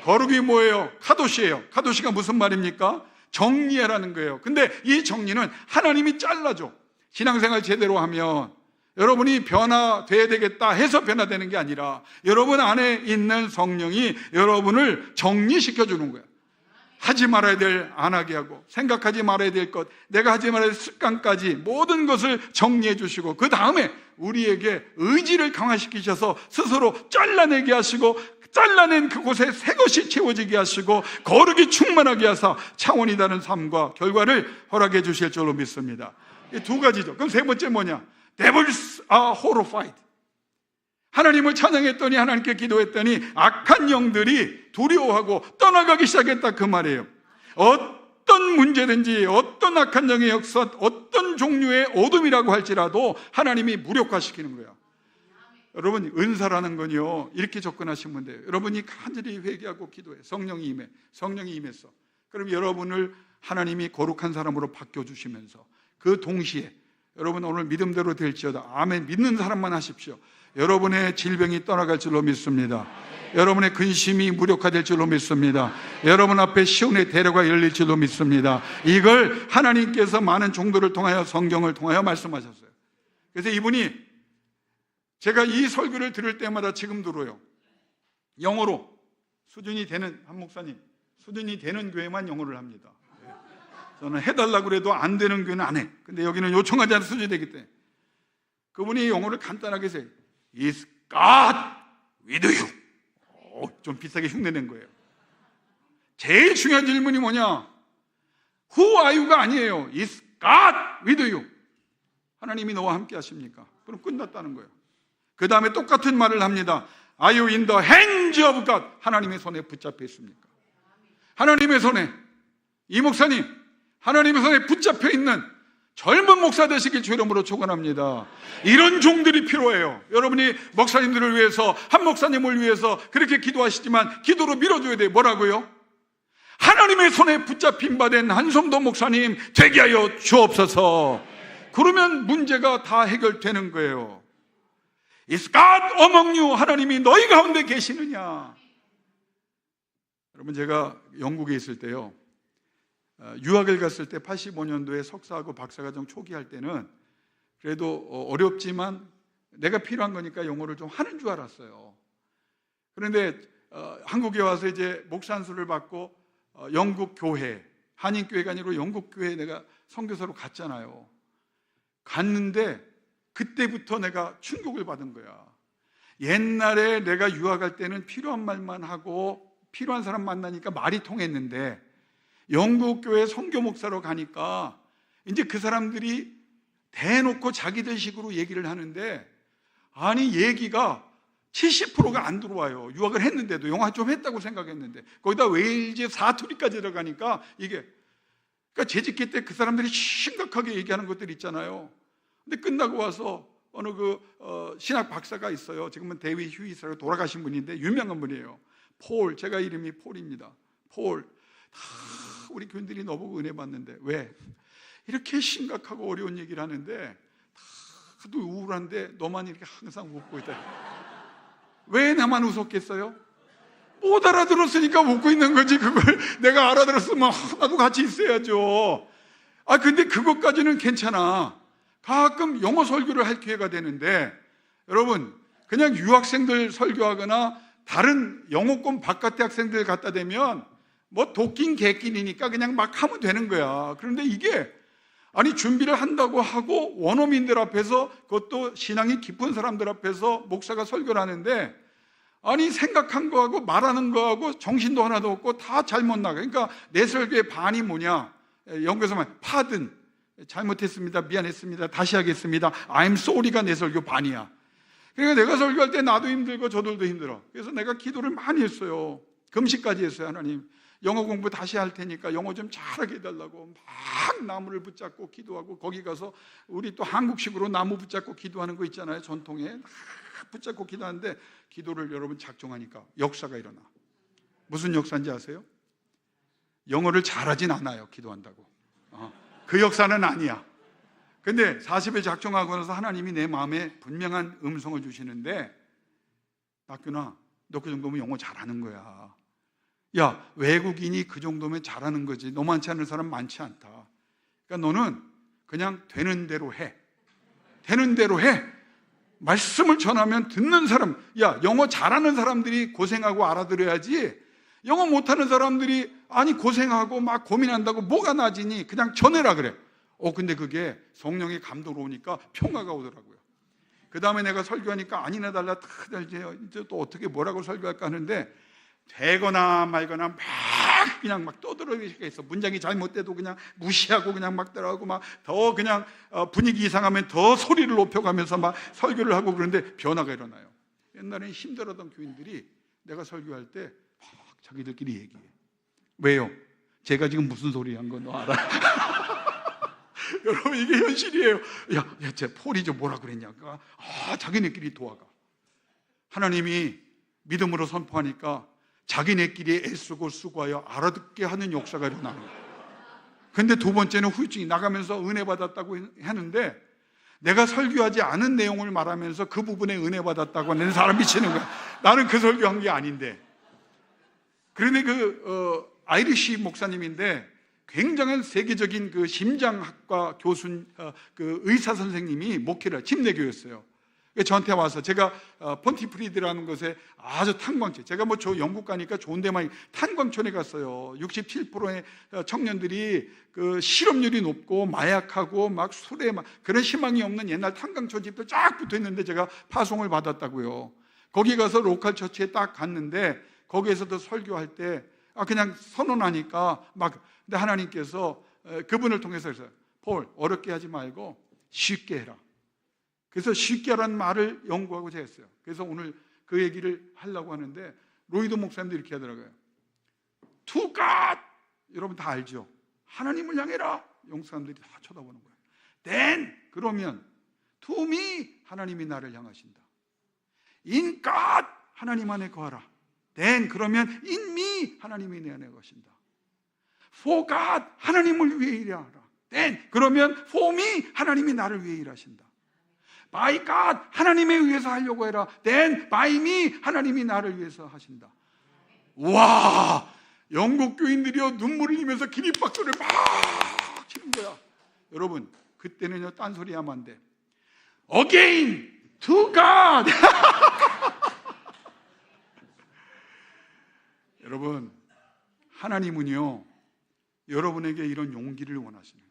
거룩이 뭐예요? 카도시예요. 카도시가 무슨 말입니까? 정리하라는 거예요. 근데 이 정리는 하나님이 잘라줘. 신앙생활 제대로 하면 여러분이 변화돼야 되겠다 해서 변화되는 게 아니라 여러분 안에 있는 성령이 여러분을 정리시켜 주는 거예요. 하지 말아야 될 안 하게 하고, 생각하지 말아야 될 것, 내가 하지 말아야 될 습관까지 모든 것을 정리해 주시고, 그 다음에 우리에게 의지를 강화시키셔서 스스로 잘라내게 하시고, 잘라낸 그곳에 새 것이 채워지게 하시고 거룩이 충만하게 하사 차원이 다른 삶과 결과를 허락해 주실 줄로 믿습니다. 이 두 가지죠. 그럼 세 번째 뭐냐? Devils are horrified. 하나님을 찬양했더니, 하나님께 기도했더니 악한 영들이 두려워하고 떠나가기 시작했다, 그 말이에요. 어떤 문제든지, 어떤 악한 영의 역사, 어떤 종류의 어둠이라고 할지라도 하나님이 무력화시키는 거야. 여러분, 은사라는 건요, 이렇게 접근하시면 돼요. 여러분이 간절히 회개하고 기도해. 성령이 임했어. 그럼 여러분을 하나님이 거룩한 사람으로 바뀌어주시면서 그 동시에 여러분 오늘 믿음대로 될지어다. 아멘. 믿는 사람만 하십시오. 여러분의 질병이 떠나갈 줄로 믿습니다. 여러분의 근심이 무력화될 줄로 믿습니다. 여러분 앞에 시온의 대로가 열릴 줄로 믿습니다. 이걸 하나님께서 많은 종들을 통하여, 성경을 통하여 말씀하셨어요. 그래서 이분이, 제가 이 설교를 들을 때마다 지금 들어요. 영어로 수준이 되는, 한 목사님 수준이 되는 교회만 영어를 합니다. 저는 해달라고 해도 안 되는 교회는 안 해. 근데 여기는 요청하지 않은 수준이 되기 때문에 그분이 영어를 간단하게 해서 Is God with you? 좀 비싸게 흉내낸 거예요. 제일 중요한 질문이 뭐냐? Who are you가 아니에요. Is God with you? 하나님이 너와 함께 하십니까? 그럼 끝났다는 거예요. 그 다음에 똑같은 말을 합니다. Are you in the hands of God? 하나님의 손에 붙잡혀 있습니까? 하나님의 손에. 이 목사님, 하나님의 손에 붙잡혀 있는 젊은 목사 되시길 주 이름으로 축원합니다. 이런 종들이 필요해요. 여러분이 목사님들을 위해서, 한 목사님을 위해서 그렇게 기도하시지만 기도로 밀어줘야 돼요. 뭐라고요? 하나님의 손에 붙잡힌 바 된 한성도 목사님 되게 하여 주옵소서. 그러면 문제가 다 해결되는 거예요. Is God among you? 하나님이 너희 가운데 계시느냐? 여러분, 제가 영국에 있을 때요, 유학을 갔을 때 85년도에 석사하고 박사과정 초기 할 때는 그래도 어렵지만 내가 필요한 거니까 영어를 좀 하는 줄 알았어요. 그런데 한국에 와서 이제 목사 안수를 받고 영국 교회, 한인교회가 아니고 영국 교회에 내가 선교사로 갔잖아요. 갔는데 그때부터 내가 충격을 받은 거야. 옛날에 내가 유학할 때는 필요한 말만 하고 필요한 사람 만나니까 말이 통했는데 영국 교회 선교 목사로 가니까 이제 그 사람들이 대놓고 자기들 식으로 얘기를 하는데, 아니 얘기가 70%가 안 들어와요. 유학을 했는데도, 영어 좀 했다고 생각했는데 거기다 웨일즈 사투리까지 들어가니까 이게, 그러니까 재직기 때 그 사람들이 심각하게 얘기하는 것들 있잖아요. 근데 끝나고 와서 어느 신학 박사가 있어요. 지금은 데이비 휴이스라고 돌아가신 분인데 유명한 분이에요. 폴, 제가 이름이 폴입니다. 폴, 우리 교인들이 너보고 은혜 받는데 왜? 이렇게 심각하고 어려운 얘기를 하는데 다들 우울한데 너만 이렇게 항상 웃고 있다. 왜 나만 웃었겠어요? 못 알아들었으니까 웃고 있는 거지. 그걸 내가 알아들었으면 나도 같이 있어야죠. 근데 그것까지는 괜찮아. 가끔 영어 설교를 할 기회가 되는데, 여러분, 그냥 유학생들 설교하거나 다른 영어권 바깥 학생들 갖다 대면 뭐 도끼인 개끼니까 그냥 막 하면 되는 거야. 그런데 이게 준비를 한다고 하고 원어민들 앞에서, 그것도 신앙이 깊은 사람들 앞에서 목사가 설교를 하는데 생각한 거하고 말하는 거하고 정신도 하나도 없고 다 잘못 나가. 그러니까 내 설교의 반이 뭐냐, 영국에서 말하면 pardon, 잘못했습니다, 미안했습니다, 다시 하겠습니다, I'm sorry가 내 설교 반이야. 그러니까 내가 설교할 때 나도 힘들고 저들도 힘들어. 그래서 내가 기도를 많이 했어요. 금식까지 했어요. 하나님, 영어 공부 다시 할 테니까 영어 좀 잘하게 해달라고 막 나무를 붙잡고 기도하고, 거기 가서 우리 또 한국식으로 나무 붙잡고 기도하는 거 있잖아요. 전통에 막 붙잡고 기도하는데, 기도를 여러분 작정하니까 역사가 일어나. 무슨 역사인지 아세요? 영어를 잘하진 않아요, 기도한다고. 그 역사는 아니야. 근데 40일 작정하고 나서 하나님이 내 마음에 분명한 음성을 주시는데, 낙균아, 너 그 정도면 영어 잘하는 거야. 야, 외국인이 그 정도면 잘하는 거지. 너만치 않은 사람 많지 않다. 그러니까 너는 그냥 되는 대로 해. 되는 대로 해. 말씀을 전하면 듣는 사람, 영어 잘하는 사람들이 고생하고 알아들어야지, 영어 못하는 사람들이 고생하고 막 고민한다고 뭐가 나아지니? 그냥 전해라 그래. 근데 그게 성령의 감동으로 오니까 평화가 오더라고요. 그 다음에 내가 설교하니까 아니나 달라 이제 또 어떻게 뭐라고 설교할까 하는데, 되거나 말거나 막 그냥 막 떠들어지게 있어. 문장이 잘못돼도 그냥 무시하고 그냥 막 따라하고, 막 더 그냥 분위기 이상하면 더 소리를 높여가면서 막 설교를 하고, 그런데 변화가 일어나요. 옛날에 힘들었던 교인들이 내가 설교할 때 막 자기들끼리 얘기해. 왜요? 제가 지금 무슨 소리 한 거 너 알아? 여러분, 이게 현실이에요. 쟤 폴이 좀 뭐라 그랬냐? 자기네끼리 도와가. 하나님이 믿음으로 선포하니까 자기네끼리 애쓰고 수고하여 알아듣게 하는 역사가 일어나는 거예요. 근데 두 번째는 후유증이 나가면서 은혜 받았다고 하는데, 내가 설교하지 않은 내용을 말하면서 그 부분에 은혜 받았다고 하는 사람 미치는 거야. 나는 그 설교한 게 아닌데. 그런데 아이리시 목사님인데 굉장한 세계적인 심장학과 교수, 의사 선생님이 목회를, 침례교였어요. 저한테 와서, 제가 폰티프리드라는 곳에 아주 탄광촌, 제가 저 영국 가니까 좋은 데만, 탄광촌에 갔어요. 67%의 청년들이 실업률이 높고 마약하고 막 술에 막 그런 희망이 없는 옛날 탄광촌 집들 쫙 붙어 있는데 제가 파송을 받았다고요. 거기 가서 로컬 처치에 딱 갔는데, 거기에서도 설교할 때 그냥 선언하니까 근데 하나님께서 그분을 통해서 했어요. 폴, 어렵게 하지 말고 쉽게 해라. 그래서 쉽게 하라는 말을 연구하고자 했어요. 그래서 오늘 그 얘기를 하려고 하는데, 로이드 목사님도 이렇게 하더라고요. To God! 여러분 다 알죠? 하나님을 향해라. 영국 사람들이 다 쳐다보는 거예요. Then 그러면 to me 하나님이 나를 향하신다. In God 하나님 안에 거하라. Then 그러면 in me 하나님이 내 안에 거하신다. For God 하나님을 위해 일하라. Then 그러면 for me 하나님이 나를 위해 일하신다. By God 하나님에 의해서 하려고 해라. Then by me 하나님이 나를 위해서 하신다. 와, 영국 교인들이요 눈물을 흘리면서 기립박수를 막 치는 거야. 여러분 그때는요 딴소리 하면 안 돼. Again to God. 여러분 하나님은요 여러분에게 이런 용기를 원하시는 거예요.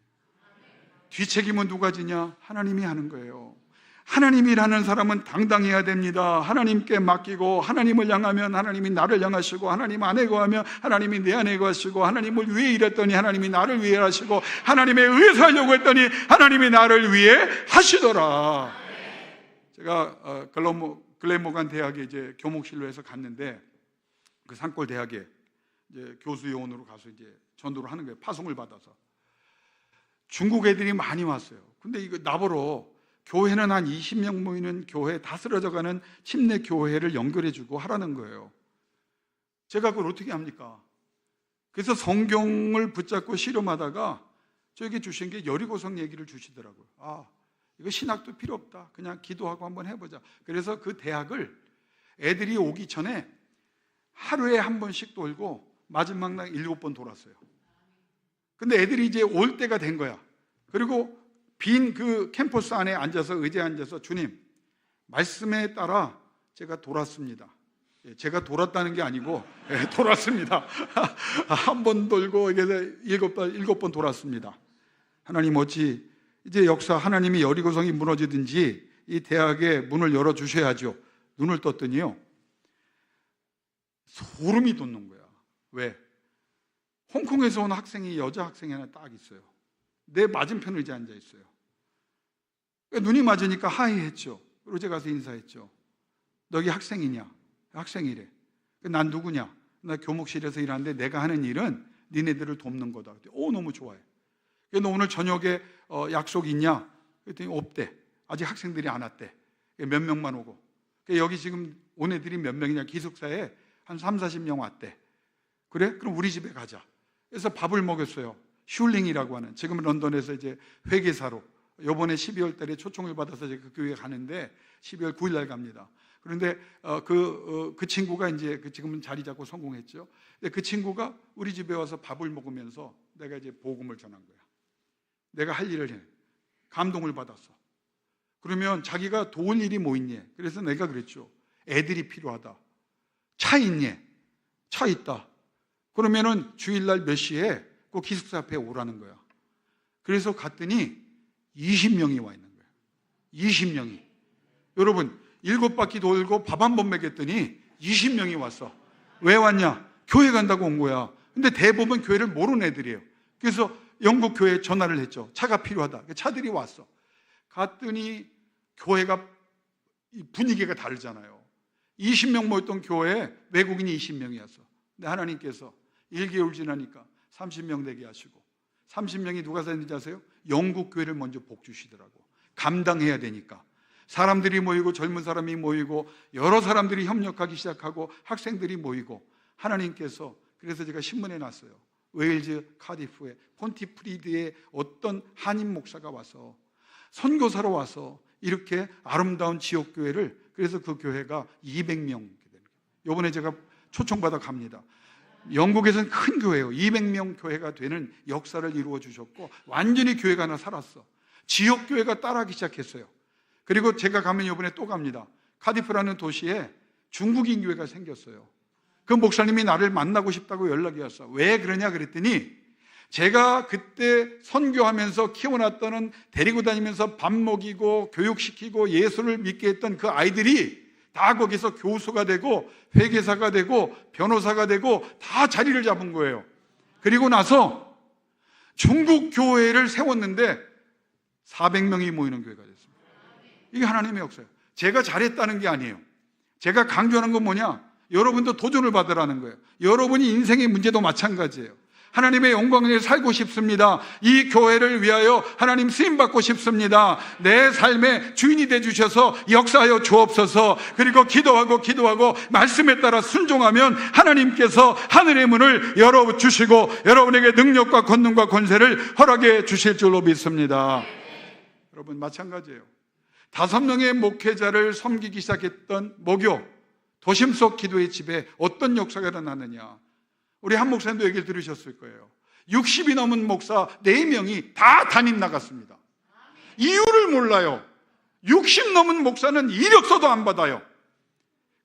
뒤책임은 누가 지냐? 하나님이 하는 거예요. 하나님이라는 사람은 당당해야 됩니다. 하나님께 맡기고 하나님을 향하면 하나님이 나를 향하시고 하나님 안에 거하면 하나님이 내 안에 거하시고 하나님을 위해 일했더니 하나님이 나를 위해 하시고 하나님에 의해서 하려고 했더니 하나님이 나를 위해 하시더라. 제가 글렌모간 대학에 이제 교목실로에서 갔는데 그 산골 대학에 이제 교수 요원으로 가서 이제 전도를 하는 거예요. 파송을 받아서 중국 애들이 많이 왔어요. 근데 이거 나보러 교회는 한 20명 모이는 교회, 다 쓰러져가는 침례 교회를 연결해주고 하라는 거예요. 제가 그걸 어떻게 합니까? 그래서 성경을 붙잡고 씨름하다가 저에게 주신 게 여리고성 얘기를 주시더라고요. 아, 이거 신학도 필요 없다. 그냥 기도하고 한번 해보자. 그래서 그 대학을 애들이 오기 전에 하루에 한 번씩 돌고 마지막 날 7번 돌았어요. 근데 애들이 이제 올 때가 된 거야. 그리고 빈 그 캠퍼스 안에 앉아서 의자에 앉아서 주님 말씀에 따라 제가 돌았습니다. 제가 돌았다는 게 아니고 돌았습니다. 한 번 돌고 이게 7번 돌았습니다. 하나님 어찌 이제 역사 하나님이 여리고성이 무너지든지 이 대학의 문을 열어주셔야죠. 눈을 떴더니요 소름이 돋는 거야. 왜? 홍콩에서 온 학생이 여자 학생이 하나 딱 있어요. 내 맞은편 의자에 앉아 있어요. 눈이 맞으니까 하이 했죠. 그리고 제가 가서 인사했죠. 너 여기 학생이냐? 학생이래. 난 누구냐? 나 교목실에서 일하는데 내가 하는 일은 니네들을 돕는 거다. 너무 좋아해. 너 오늘 저녁에 약속 있냐? 그랬더니 없대. 아직 학생들이 안 왔대. 몇 명만 오고. 여기 지금 온 애들이 몇 명이냐? 기숙사에 한 3, 40명 왔대. 그래? 그럼 우리 집에 가자. 그래서 밥을 먹였어요. 슐링이라고 하는, 지금 런던에서 이제 회계사로 이번에 12월 달에 초청을 받아서 제가 그 교회에 가는데 12월 9일 날 갑니다. 그런데 그 친구가 이제 지금은 자리 잡고 성공했죠. 근데 그 친구가 우리 집에 와서 밥을 먹으면서 내가 이제 복음을 전한 거야. 내가 할 일을 해. 감동을 받았어. 그러면 자기가 도울 일이 뭐 있니? 그래서 내가 그랬죠. 애들이 필요하다. 차 있니? 차 있다. 그러면은 주일날 몇 시에 그 기숙사 앞에 오라는 거야. 그래서 갔더니 20명이 와 있는 거예요. 20명이. 여러분 7바퀴 돌고 밥 한 번 먹였더니 20명이 왔어. 왜 왔냐? 교회 간다고 온 거야. 근데 대부분 교회를 모르는 애들이에요. 그래서 영국 교회에 전화를 했죠. 차가 필요하다. 차들이 왔어. 갔더니 교회가 분위기가 다르잖아요. 20명 모였던 교회에 외국인이 20명이었어. 근데 하나님께서 1개월 지나니까 30명 되게 하시고, 30명이 누가 됐는지 아세요? 영국 교회를 먼저 복 주시더라고. 감당해야 되니까. 사람들이 모이고 젊은 사람이 모이고 여러 사람들이 협력하기 시작하고 학생들이 모이고 하나님께서, 그래서 제가 신문에 놨어요. 웨일즈 카디프에 폰티프리드의 어떤 한인 목사가 와서 선교사로 와서 이렇게 아름다운 지역교회를, 그래서 그 교회가 200명 되는 거예요. 이번에 제가 초청받아 갑니다. 영국에서는 큰 교회예요. 200명 교회가 되는 역사를 이루어 주셨고 완전히 교회가 하나 살았어. 지역교회가 따라하기 시작했어요. 그리고 제가 가면 이번에 또 갑니다. 카디프라는 도시에 중국인 교회가 생겼어요. 그 목사님이 나를 만나고 싶다고 연락이 왔어. 왜 그러냐 그랬더니 제가 그때 선교하면서 키워놨던, 데리고 다니면서 밥 먹이고 교육시키고 예수를 믿게 했던 그 아이들이 다 거기서 교수가 되고 회계사가 되고 변호사가 되고 다 자리를 잡은 거예요. 그리고 나서 중국 교회를 세웠는데 400명이 모이는 교회가 됐습니다. 이게 하나님의 역사예요. 제가 잘했다는 게 아니에요. 제가 강조하는 건 뭐냐? 여러분도 도전을 받으라는 거예요. 여러분이 인생의 문제도 마찬가지예요. 하나님의 영광에 살고 싶습니다. 이 교회를 위하여 하나님 쓰임받고 싶습니다. 내 삶의 주인이 되주셔서 역사하여 주옵소서. 그리고 기도하고 말씀에 따라 순종하면 하나님께서 하늘의 문을 열어주시고 여러분에게 능력과 권능과 권세를 허락해 주실 줄로 믿습니다. 여러분, 마찬가지예요. 5명의 목회자를 섬기기 시작했던 모교 도심 속 기도의 집에 어떤 역사가 일어나느냐. 우리 한 목사님도 얘기를 들으셨을 거예요. 60이 넘은 목사 4명이 다 담임 나갔습니다. 이유를 몰라요. 60 넘은 목사는 이력서도 안 받아요.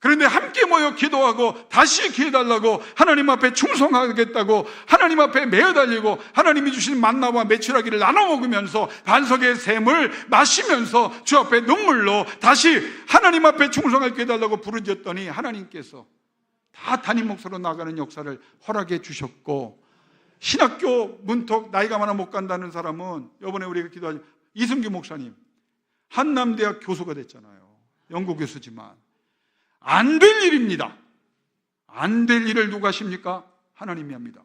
그런데 함께 모여 기도하고 다시 기회달라고 하나님 앞에 충성하겠다고 하나님 앞에 매어달리고 하나님이 주신 만나와 메추라기를 나눠 먹으면서 반석의 샘을 마시면서 주 앞에 눈물로 다시 하나님 앞에 충성할 기회 달라고 부르짖었더니 하나님께서 다 담임 목사로 나가는 역사를 허락해 주셨고, 신학교 문턱 나이가 많아 못 간다는 사람은 이번에 우리가 기도하지 이승규 목사님 한남대학 교수가 됐잖아요. 연구 교수지만 안 될 일입니다. 안 될 일을 누가 하십니까? 하나님이 합니다.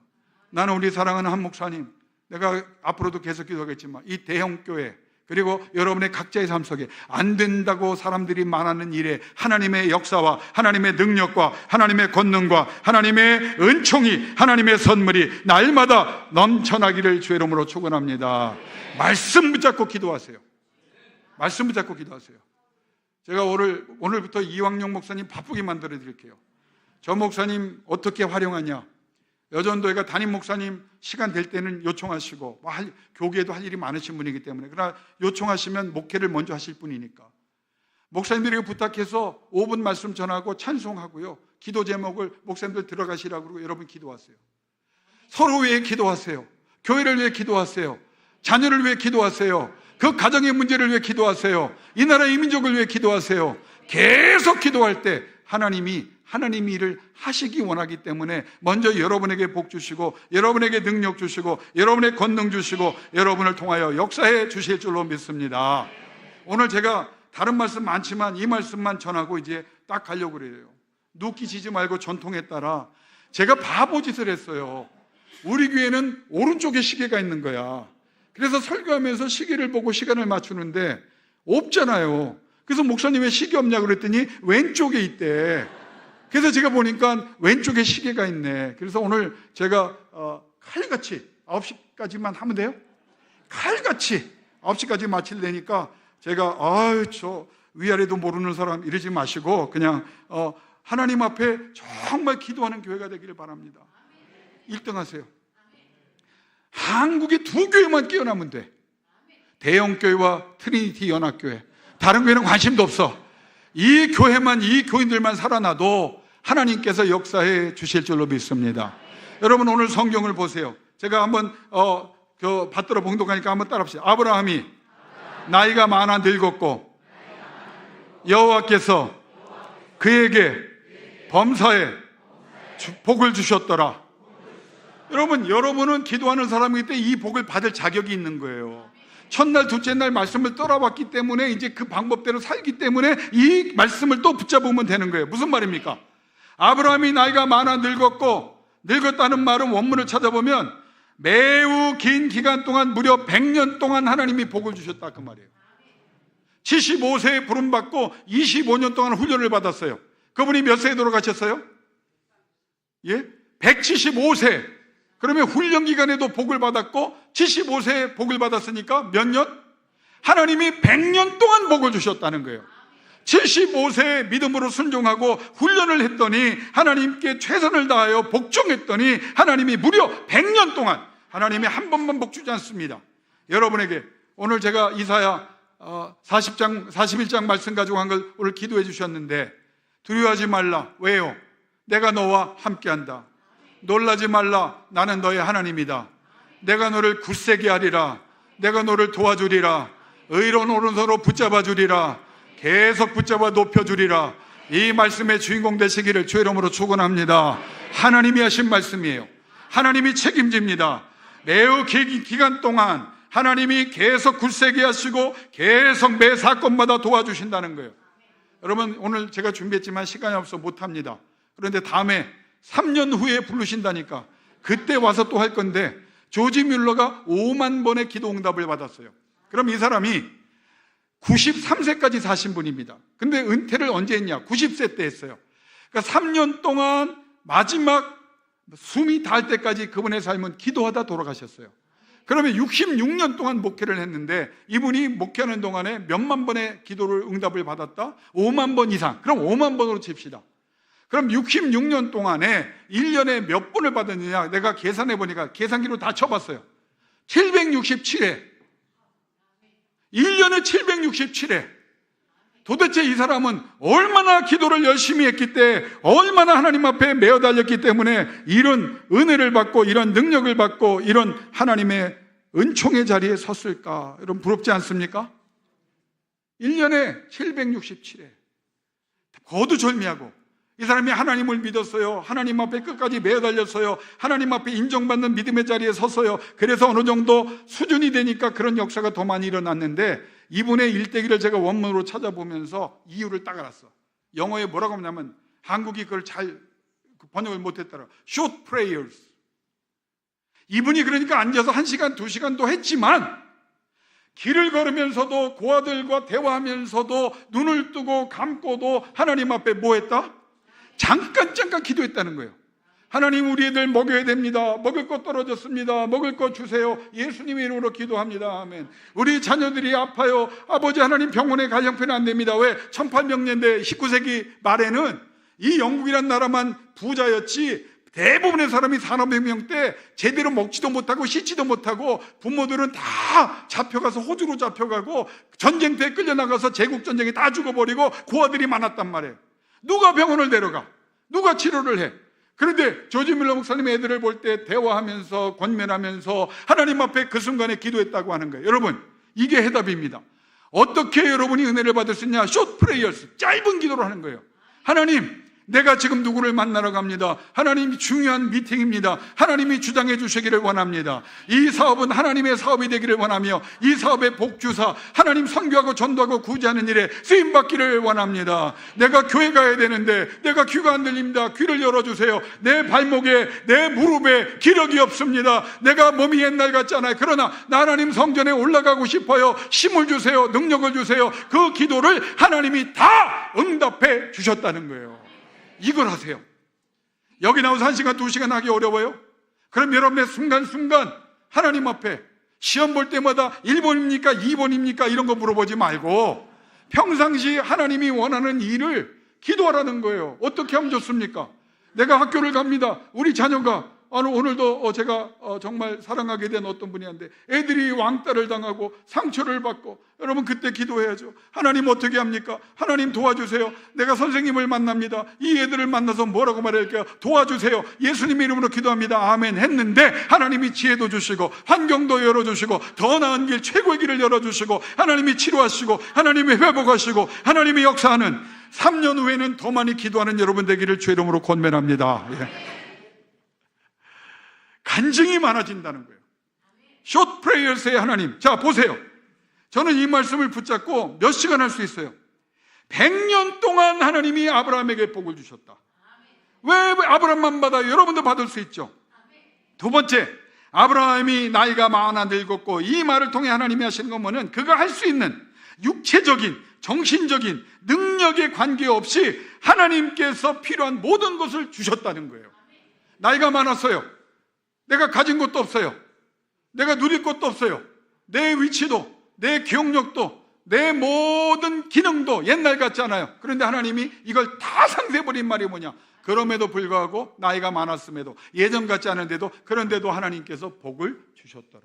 나는 우리 사랑하는 한 목사님, 내가 앞으로도 계속 기도하겠지만 이 대형교회 그리고 여러분의 각자의 삶 속에 안 된다고 사람들이 말하는 일에 하나님의 역사와 하나님의 능력과 하나님의 권능과 하나님의 은총이, 하나님의 선물이 날마다 넘쳐나기를 주의 이름으로 축원합니다. 말씀 붙잡고 기도하세요. 말씀 붙잡고 기도하세요. 제가 오늘부터 이왕용 목사님 바쁘게 만들어 드릴게요. 저 목사님 어떻게 활용하냐. 여전도회가 담임 목사님 시간 될 때는 요청하시고 교계에도 할 일이 많으신 분이기 때문에, 그러나 요청하시면 목회를 먼저 하실 분이니까 목사님들에게 부탁해서 5분 말씀 전하고 찬송하고요, 기도 제목을 목사님들 들어가시라고 그러고 여러분 기도하세요. 서로 위해 기도하세요. 교회를 위해 기도하세요. 자녀를 위해 기도하세요. 그 가정의 문제를 위해 기도하세요. 이 나라 이 민족을 위해 기도하세요. 계속 기도할 때 하나님이 일을 하시기 원하기 때문에 먼저 여러분에게 복 주시고 여러분에게 능력 주시고 여러분의 권능 주시고 여러분을 통하여 역사해 주실 줄로 믿습니다. 오늘 제가 다른 말씀 많지만 이 말씀만 전하고 이제 딱 가려고 그래요. 눕기지지 말고 전통에 따라 제가 바보짓을 했어요. 우리 교회는 오른쪽에 시계가 있는 거야. 그래서 설교하면서 시계를 보고 시간을 맞추는데 없잖아요. 그래서 목사님 왜 시계 없냐고 그랬더니 왼쪽에 있대. 그래서 제가 보니까 왼쪽에 시계가 있네. 그래서 오늘 제가 칼같이 9시까지만 하면 돼요? 칼같이 9시까지 마치려니까 제가 저 위아래도 모르는 사람 이러지 마시고 그냥 하나님 앞에 정말 기도하는 교회가 되기를 바랍니다. 1등 하세요. 한국에 2교회만 깨어나면 돼. 대형교회와 트리니티 연합교회. 다른 교회는 관심도 없어. 이 교회만, 이 교인들만 살아나도 하나님께서 역사해 주실 줄로 믿습니다. 여러분 오늘 성경을 보세요. 제가 한번 받들어 봉독하니까 한번 따라합시다. 아브라함이 나이가 많아 늙었고 여호와께서 그에게 범사에 복을 주셨더라. 여러분은 기도하는 사람이기 때문에 이 복을 받을 자격이 있는 거예요. 첫날, 둘째 날 말씀을 떠나봤기 때문에 이제 그 방법대로 살기 때문에 이 말씀을 또 붙잡으면 되는 거예요. 무슨 말입니까? 아브라함이 나이가 많아 늙었고, 늙었다는 말은 원문을 찾아보면 매우 긴 기간 동안 무려 100년 동안 하나님이 복을 주셨다 그 말이에요. 75세에 부름받고 25년 동안 훈련을 받았어요. 그분이 몇 세에 돌아가셨어요? 175세. 그러면 훈련 기간에도 복을 받았고 75세에 복을 받았으니까 몇 년? 하나님이 100년 동안 복을 주셨다는 거예요. 75세에 믿음으로 순종하고 훈련을 했더니 하나님께 최선을 다하여 복종했더니 하나님이 무려 100년 동안 하나님이 한 번만 복 주지 않습니다. 여러분에게 오늘 제가 이사야 41장 말씀 가지고 한 걸 오늘 기도해 주셨는데 두려워하지 말라. 왜요? 내가 너와 함께한다. 놀라지 말라. 나는 너의 하나님이다. 내가 너를 굳세게 하리라. 내가 너를 도와주리라. 의로운 오른손으로 붙잡아 주리라. 계속 붙잡아 높여주리라. 이 말씀의 주인공 되시기를 주의 이름으로 축원합니다. 하나님이 하신 말씀이에요. 하나님이 책임집니다. 매우 긴 기간 동안 하나님이 계속 굳세게 하시고 계속 매 사건마다 도와주신다는 거예요. 여러분 오늘 제가 준비했지만 시간이 없어 못합니다. 그런데 다음에 3년 후에 부르신다니까 그때 와서 또 할 건데 조지 뮬러가 5만 번의 기도 응답을 받았어요. 그럼 이 사람이 93세까지 사신 분입니다. 근데 은퇴를 언제 했냐? 90세 때 했어요. 그러니까 3년 동안 마지막 숨이 닿을 때까지 그분의 삶은 기도하다 돌아가셨어요. 그러면 66년 동안 목회를 했는데 이분이 목회하는 동안에 몇만 번의 기도를 응답을 받았다? 5만 번 이상. 그럼 5만 번으로 칩시다. 그럼 66년 동안에 1년에 몇 번을 받았느냐? 내가 계산해 보니까 계산기로 다 쳐봤어요. 767회. 1년에 767회. 도대체 이 사람은 얼마나 기도를 열심히 했기 때문에, 얼마나 하나님 앞에 매어 달렸기 때문에 이런 은혜를 받고 이런 능력을 받고 이런 하나님의 은총의 자리에 섰을까? 여러분 부럽지 않습니까? 1년에 767회. 거두절미하고 이 사람이 하나님을 믿었어요. 하나님 앞에 끝까지 매어 달렸어요. 하나님 앞에 인정받는 믿음의 자리에 섰어요. 그래서 어느 정도 수준이 되니까 그런 역사가 더 많이 일어났는데, 이분의 일대기를 제가 원문으로 찾아보면서 이유를 딱 알았어. 영어에 뭐라고 하냐면, 한국이 그걸 잘 번역을 못했더라. Short prayers. 이분이 그러니까 앉아서 1시간, 2시간도 했지만 길을 걸으면서도 고아들과 대화하면서도 눈을 뜨고 감고도 하나님 앞에 뭐 했다? 잠깐 기도했다는 거예요. 하나님, 우리 애들 먹여야 됩니다. 먹을 거 떨어졌습니다. 먹을 거 주세요. 예수님의 이름으로 기도합니다. 아멘. 우리 자녀들이 아파요. 아버지 하나님, 병원에 갈 형편이 안 됩니다. 왜? 1800년대 19세기 말에는 이 영국이란 나라만 부자였지 대부분의 사람이 산업혁명 때 제대로 먹지도 못하고 씻지도 못하고 부모들은 다 잡혀가서 호주로 잡혀가고 전쟁터에 끌려나가서 제국전쟁에 다 죽어버리고 고아들이 많았단 말이에요. 누가 병원을 데려가? 누가 치료를 해? 그런데 조지 뮬러 목사님의 애들을 볼 때 대화하면서 권면하면서 하나님 앞에 그 순간에 기도했다고 하는 거예요. 여러분, 이게 해답입니다. 어떻게 여러분이 은혜를 받을 수 있냐? 숏 프레이어스, 짧은 기도를 하는 거예요. 하나님, 내가 지금 누구를 만나러 갑니다. 하나님이 중요한 미팅입니다. 하나님이 주장해 주시기를 원합니다. 이 사업은 하나님의 사업이 되기를 원하며 이 사업의 복주사, 하나님 선교하고 전도하고 구제하는 일에 쓰임받기를 원합니다. 내가 교회 가야 되는데 내가 귀가 안 들립니다. 귀를 열어주세요. 내 발목에, 내 무릎에 기력이 없습니다. 내가 몸이 옛날 같잖아요. 그러나 나 하나님 성전에 올라가고 싶어요. 힘을 주세요. 능력을 주세요. 그 기도를 하나님이 다 응답해 주셨다는 거예요. 이걸 하세요. 여기 나와서 1시간, 2시간 하기 어려워요? 그럼 여러분의 순간순간 하나님 앞에 시험 볼 때마다 1번입니까? 2번입니까? 이런 거 물어보지 말고 평상시 하나님이 원하는 일을 기도하라는 거예요. 어떻게 하면 좋습니까? 내가 학교를 갑니다. 우리 자녀가 오늘도 제가 정말 사랑하게 된 어떤 분이 한데 애들이 왕따를 당하고 상처를 받고, 여러분 그때 기도해야죠. 하나님 어떻게 합니까? 하나님 도와주세요. 내가 선생님을 만납니다. 이 애들을 만나서 뭐라고 말할까요? 도와주세요. 예수님의 이름으로 기도합니다. 아멘 했는데 하나님이 지혜도 주시고 환경도 열어주시고 더 나은 길, 최고의 길을 열어주시고 하나님이 치료하시고 하나님이 회복하시고 하나님이 역사하는 3년 후에는 더 많이 기도하는 여러분 되기를 주의 이름으로 권면합니다. 예. 간증이 많아진다는 거예요. 숏 프레이어스의 하나님. 자, 보세요. 저는 이 말씀을 붙잡고 몇 시간 할 수 있어요. 100년 동안 하나님이 아브라함에게 복을 주셨다. 왜 아브라함만 받아? 여러분도 받을 수 있죠. 두 번째, 아브라함이 나이가 많아 늙었고, 이 말을 통해 하나님이 하시는 건 뭐냐면 그가 할 수 있는 육체적인, 정신적인 능력에 관계없이 하나님께서 필요한 모든 것을 주셨다는 거예요. 나이가 많았어요. 내가 가진 것도 없어요. 내가 누릴 것도 없어요. 내 위치도, 내 기억력도, 내 모든 기능도 옛날 같지 않아요. 그런데 하나님이 이걸 다 상세해버린 말이 뭐냐? 그럼에도 불구하고 나이가 많았음에도, 예전 같지 않은데도, 그런데도 하나님께서 복을 주셨더라.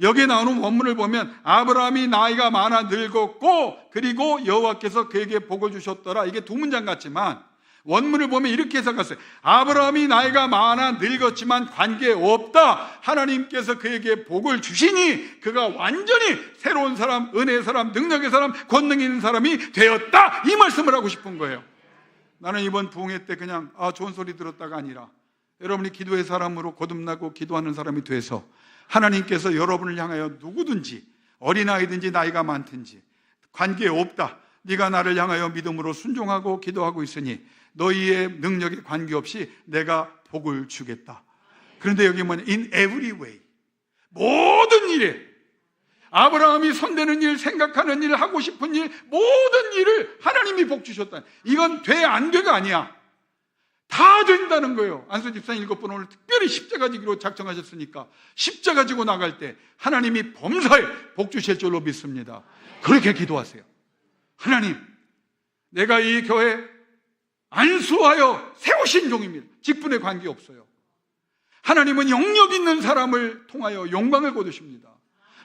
여기에 나오는 원문을 보면 아브라함이 나이가 많아 늙었고 그리고 여호와께서 그에게 복을 주셨더라. 이게 두 문장 같지만 원문을 보면 이렇게 해석했어요. 아브라함이 나이가 많아 늙었지만 관계없다. 하나님께서 그에게 복을 주시니 그가 완전히 새로운 사람, 은혜의 사람, 능력의 사람, 권능 있는 사람이 되었다. 이 말씀을 하고 싶은 거예요. 나는 이번 부흥회 때 그냥 좋은 소리 들었다가 아니라 여러분이 기도의 사람으로 거듭나고 기도하는 사람이 돼서 하나님께서 여러분을 향하여 누구든지 어린아이든지 나이가 많든지 관계없다. 네가 나를 향하여 믿음으로 순종하고 기도하고 있으니 너희의 능력에 관계없이 내가 복을 주겠다. 그런데 여기 뭐냐? In every way. 모든 일에 아브라함이 손대는 일, 생각하는 일, 하고 싶은 일, 모든 일을 하나님이 복 주셨다. 이건 돼 안 돼가 아니야. 다 된다는 거예요. 안수 집사님 7분 오늘 특별히 십자가 지기로 작정하셨으니까 십자가 지고 나갈 때 하나님이 범사에 복 주실 줄로 믿습니다. 그렇게 기도하세요. 하나님, 내가 이 교회 안수하여 세우신 종입니다. 직분에 관계없어요. 하나님은 영역 있는 사람을 통하여 영광을 거두십니다.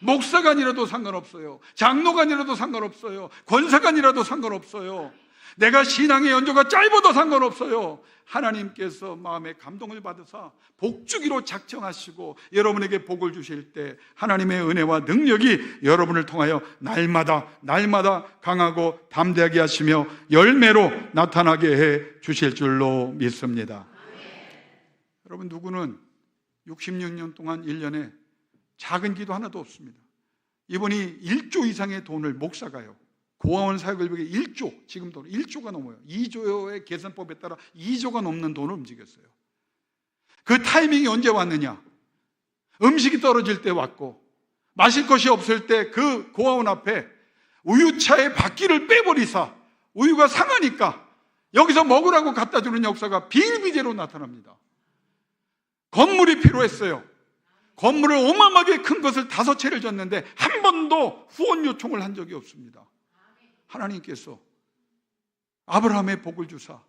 목사관이라도 상관없어요. 장로관이라도 상관없어요. 권사관이라도 상관없어요. 내가 신앙의 연조가 짧아도 상관없어요. 하나님께서 마음에 감동을 받으사 복주기로 작정하시고 여러분에게 복을 주실 때 하나님의 은혜와 능력이 여러분을 통하여 날마다 강하고 담대하게 하시며 열매로 나타나게 해 주실 줄로 믿습니다. 여러분, 누구는 66년 동안 1년에 작은 기도 하나도 없습니다. 이분이 1조 이상의 돈을 목사가요. 고아원 사역을 위해 1조, 지금 돈 1조가 넘어요. 2조의 계산법에 따라 2조가 넘는 돈을 움직였어요. 그 타이밍이 언제 왔느냐? 음식이 떨어질 때 왔고, 마실 것이 없을 때 그 고아원 앞에 우유차에 바퀴를 빼버리사 우유가 상하니까 여기서 먹으라고 갖다 주는 역사가 비일비재로 나타납니다. 건물이 필요했어요. 건물을 어마어마하게 큰 것을 5채를 졌는데 한 번도 후원 요청을 한 적이 없습니다. 하나님께서 아브라함의 복을 주사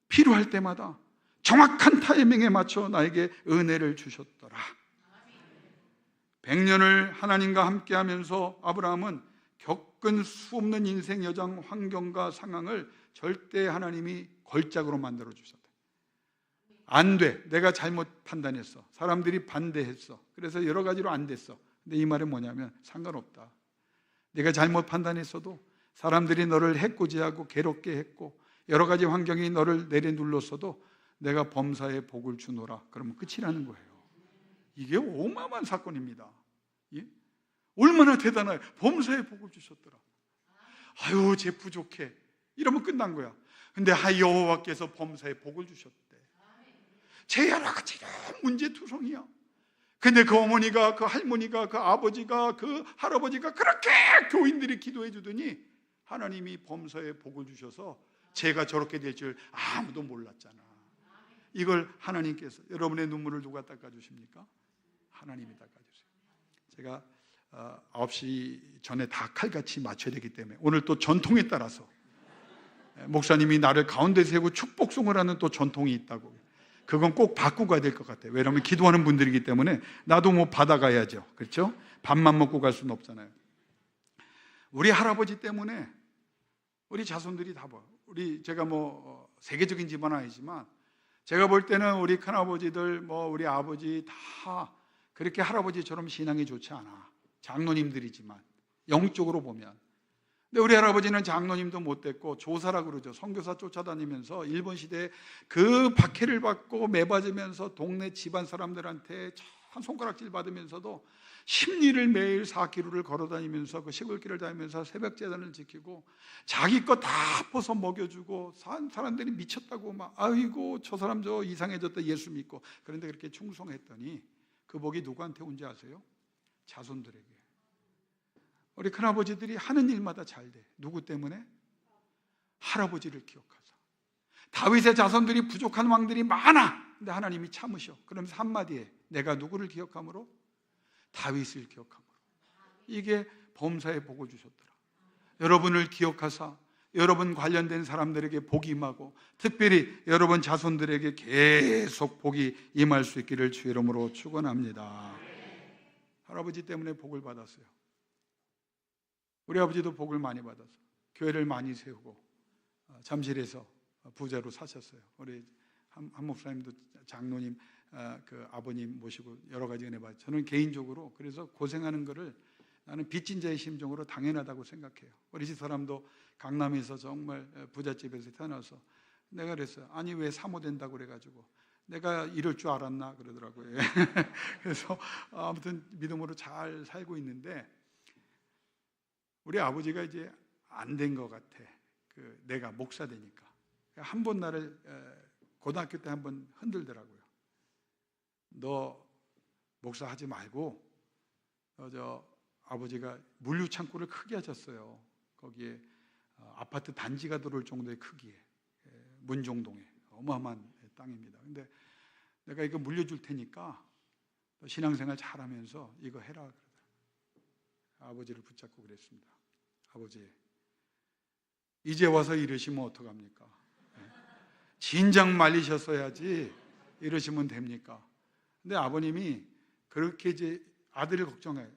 필요할 때마다 정확한 타이밍에 맞춰 나에게 은혜를 주셨더라. 100년을 하나님과 함께 하면서 아브라함은 겪은 수없는 인생 여정, 환경과 상황을 절대 하나님이 걸작으로 만들어 주셨다. 안 돼. 내가 잘못 판단했어. 사람들이 반대했어. 그래서 여러 가지로 안 됐어. 근데 이 말은 뭐냐면 상관없다. 내가 잘못 판단했어도 사람들이 너를 해코지하고 괴롭게 했고 여러 가지 환경이 너를 내려눌렀어도 내가 범사에 복을 주노라. 그러면 끝이라는 거예요. 이게 어마어마한 사건입니다. 예? 얼마나 대단해요. 범사에 복을 주셨더라. 아유, 쟤 부족해. 이러면 끝난 거야. 근데 여호와께서 범사에 복을 주셨대. 제 여러 가지 문제투성이야. 근데 그 어머니가, 그 할머니가, 그 아버지가, 그 할아버지가 그렇게 교인들이 기도해 주더니 하나님이 범사에 복을 주셔서 제가 저렇게 될 줄 아무도 몰랐잖아. 이걸 하나님께서, 여러분의 눈물을 누가 닦아주십니까? 하나님이 닦아주세요. 제가 9시 전에 다 칼같이 맞춰야 되기 때문에 오늘 또 전통에 따라서 목사님이 나를 가운데 세우고 축복송을 하는 또 전통이 있다고. 그건 꼭 바꾸고 가야 될 것 같아요. 왜냐하면 기도하는 분들이기 때문에 나도 뭐 받아가야죠. 그렇죠? 밥만 먹고 갈 수는 없잖아요. 우리 할아버지 때문에 우리 자손들이 다 봐요. 제가 뭐 세계적인 집안은 아니지만 제가 볼 때는 우리 큰아버지들, 우리 아버지 다 그렇게 할아버지처럼 신앙이 좋지 않아. 장로님들이지만 영적으로 보면. 근데 우리 할아버지는 장로님도 못 됐고 조사라 그러죠. 선교사 쫓아다니면서 일본 시대에 그 박해를 받고 매맞으면서 동네 집안 사람들한테 한 손가락질 받으면서도 심리를 매일 4km를 걸어다니면서 그 시골길을 다니면서 새벽 제단을 지키고 자기 거 다 퍼서 먹여주고 사람들이 미쳤다고 막 아이고 저 사람 저 이상해졌다 예수 믿고. 그런데 그렇게 충성했더니 그 복이 누구한테 온지 아세요? 자손들에게. 우리 큰아버지들이 하는 일마다 잘 돼. 누구 때문에? 할아버지를 기억하자. 다윗의 자손들이 부족한 왕들이 많아. 근데 하나님이 참으셔. 그러면서 한마디에 내가 누구를 기억함으로? 다윗을 기억함으로. 이게 범사에 복을 주셨더라. 여러분을 기억하사 여러분 관련된 사람들에게 복이 임하고 특별히 여러분 자손들에게 계속 복이 임할 수 있기를 주의 이름으로 축원합니다. 할아버지 때문에 복을 받았어요. 우리 아버지도 복을 많이 받아서 교회를 많이 세우고 잠실에서 부자로 사셨어요. 우리 한 목사님도 장로님 그 아버님 모시고 여러 가지 은혜 받아요. 저는 개인적으로 그래서 고생하는 거를 나는 빚진 자의 심정으로 당연하다고 생각해요. 우리 집 사람도 강남에서 정말 부잣집에서 태어나서 내가 그랬어요. 아니 왜 사모된다고 그래가지고 내가 이럴 줄 알았나 그러더라고요. 그래서 아무튼 믿음으로 잘 살고 있는데 우리 아버지가 이제 안 된 것 같아. 내가 목사 되니까 한 번 나를 고등학교 때 한 번 흔들더라고요. 너 목사 하지 말고 저 아버지가 물류 창고를 크게 하셨어요. 거기에 아파트 단지가 들어올 정도의 크기에, 문종동에 어마어마한 땅입니다. 근데 내가 이거 물려줄 테니까 너 신앙생활 잘하면서 이거 해라 그러더라고요. 아버지를 붙잡고 그랬습니다. 아버지, 이제 와서 이러시면 어떡합니까? 진작 말리셨어야지 이러시면 됩니까? 근데 아버님이 그렇게 이제 아들을 걱정해요.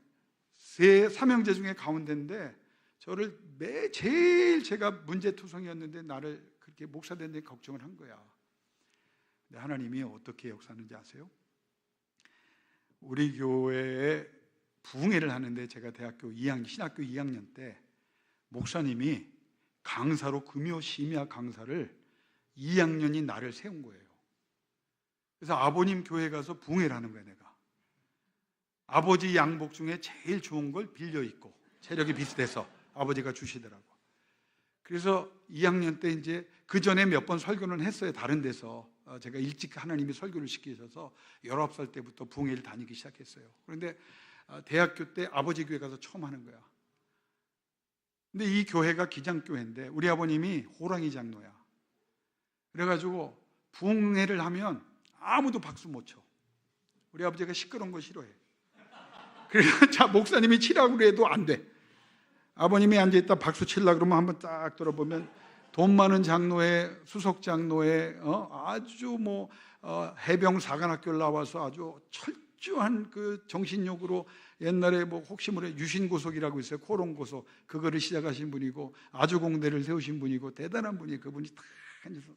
세 삼형제 중에 가운데인데 저를 제일 제가 문제투성이었는데 나를 그렇게 목사 된 데 걱정을 한 거야. 근데 하나님이 어떻게 역사하는지 아세요? 우리 교회에 부흥회를 하는데 제가 신학교 2학년 때 목사님이 강사로 금요 심야 강사를 2학년인 나를 세운 거예요. 그래서 아버님 교회 가서 부흥회를 하는 거야. 내가 아버지 양복 중에 제일 좋은 걸 빌려 입고 체력이 비슷해서 아버지가 주시더라고. 그래서 2학년 때 이제 그 전에 몇 번 설교는 했어요. 다른 데서 제가 일찍 하나님이 설교를 시키셔서 19살 때부터 부흥회를 다니기 시작했어요. 그런데 대학교 때 아버지 교회 가서 처음 하는 거야. 근데 이 교회가 기장교회인데 우리 아버님이 호랑이 장로야. 그래가지고 부흥회를 하면 아무도 박수 못 쳐. 우리 아버지가 시끄러운 거 싫어해. 그래서 자 목사님이 치라고 그래도 안 돼. 아버님이 앉아있다 박수 치려고 그러면 한번 딱 들어보면 돈 많은 장로의 수석 장로의 아주 해병 사관학교를 나와서 아주 철저한 그 정신력으로 옛날에 혹시 모르 유신고속이라고 있어요. 코롱고속 그거를 시작하신 분이고 아주공대를 세우신 분이고 대단한 분이 그분이 다 앉아서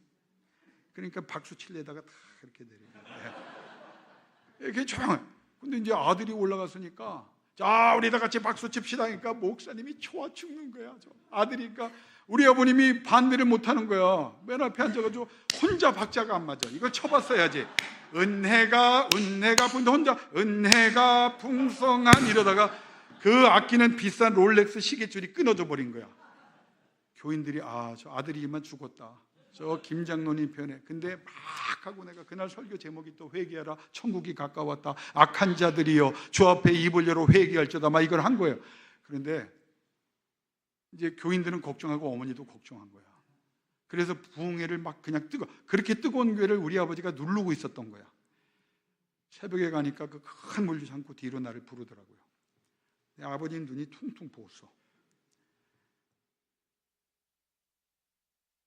그러니까 박수 칠려다가 다 그렇게 내려요. 이렇게 조용해. 근데 이제 아들이 올라갔으니까 자 우리 다 같이 박수 칩시다 하니까 목사님이 좋아 죽는 거야. 아들이니까 우리 아버님이 반대를 못하는 거야. 맨 앞에 앉아가지고 혼자 박자가 안 맞아. 이걸 쳐봤어야지. 은혜가 혼자 은혜가 풍성한 이러다가 그 아끼는 비싼 롤렉스 시계줄이 끊어져 버린 거야. 교인들이 저 아들이만 죽었다. 저 김장로님 편에. 근데 막 하고 내가 그날 설교 제목이 또 회개하라 천국이 가까웠다. 악한 자들이여 주 앞에 입을 열어 회개할지어다 막 이걸 한 거예요. 그런데 이제 교인들은 걱정하고 어머니도 걱정한 거야. 그래서 부흥회를 막 그냥 그렇게 뜨거운 교회를 우리 아버지가 누르고 있었던 거야. 새벽에 가니까 그 큰 물류 창고 뒤로 나를 부르더라고요. 내 아버지 눈이 퉁퉁 부었어.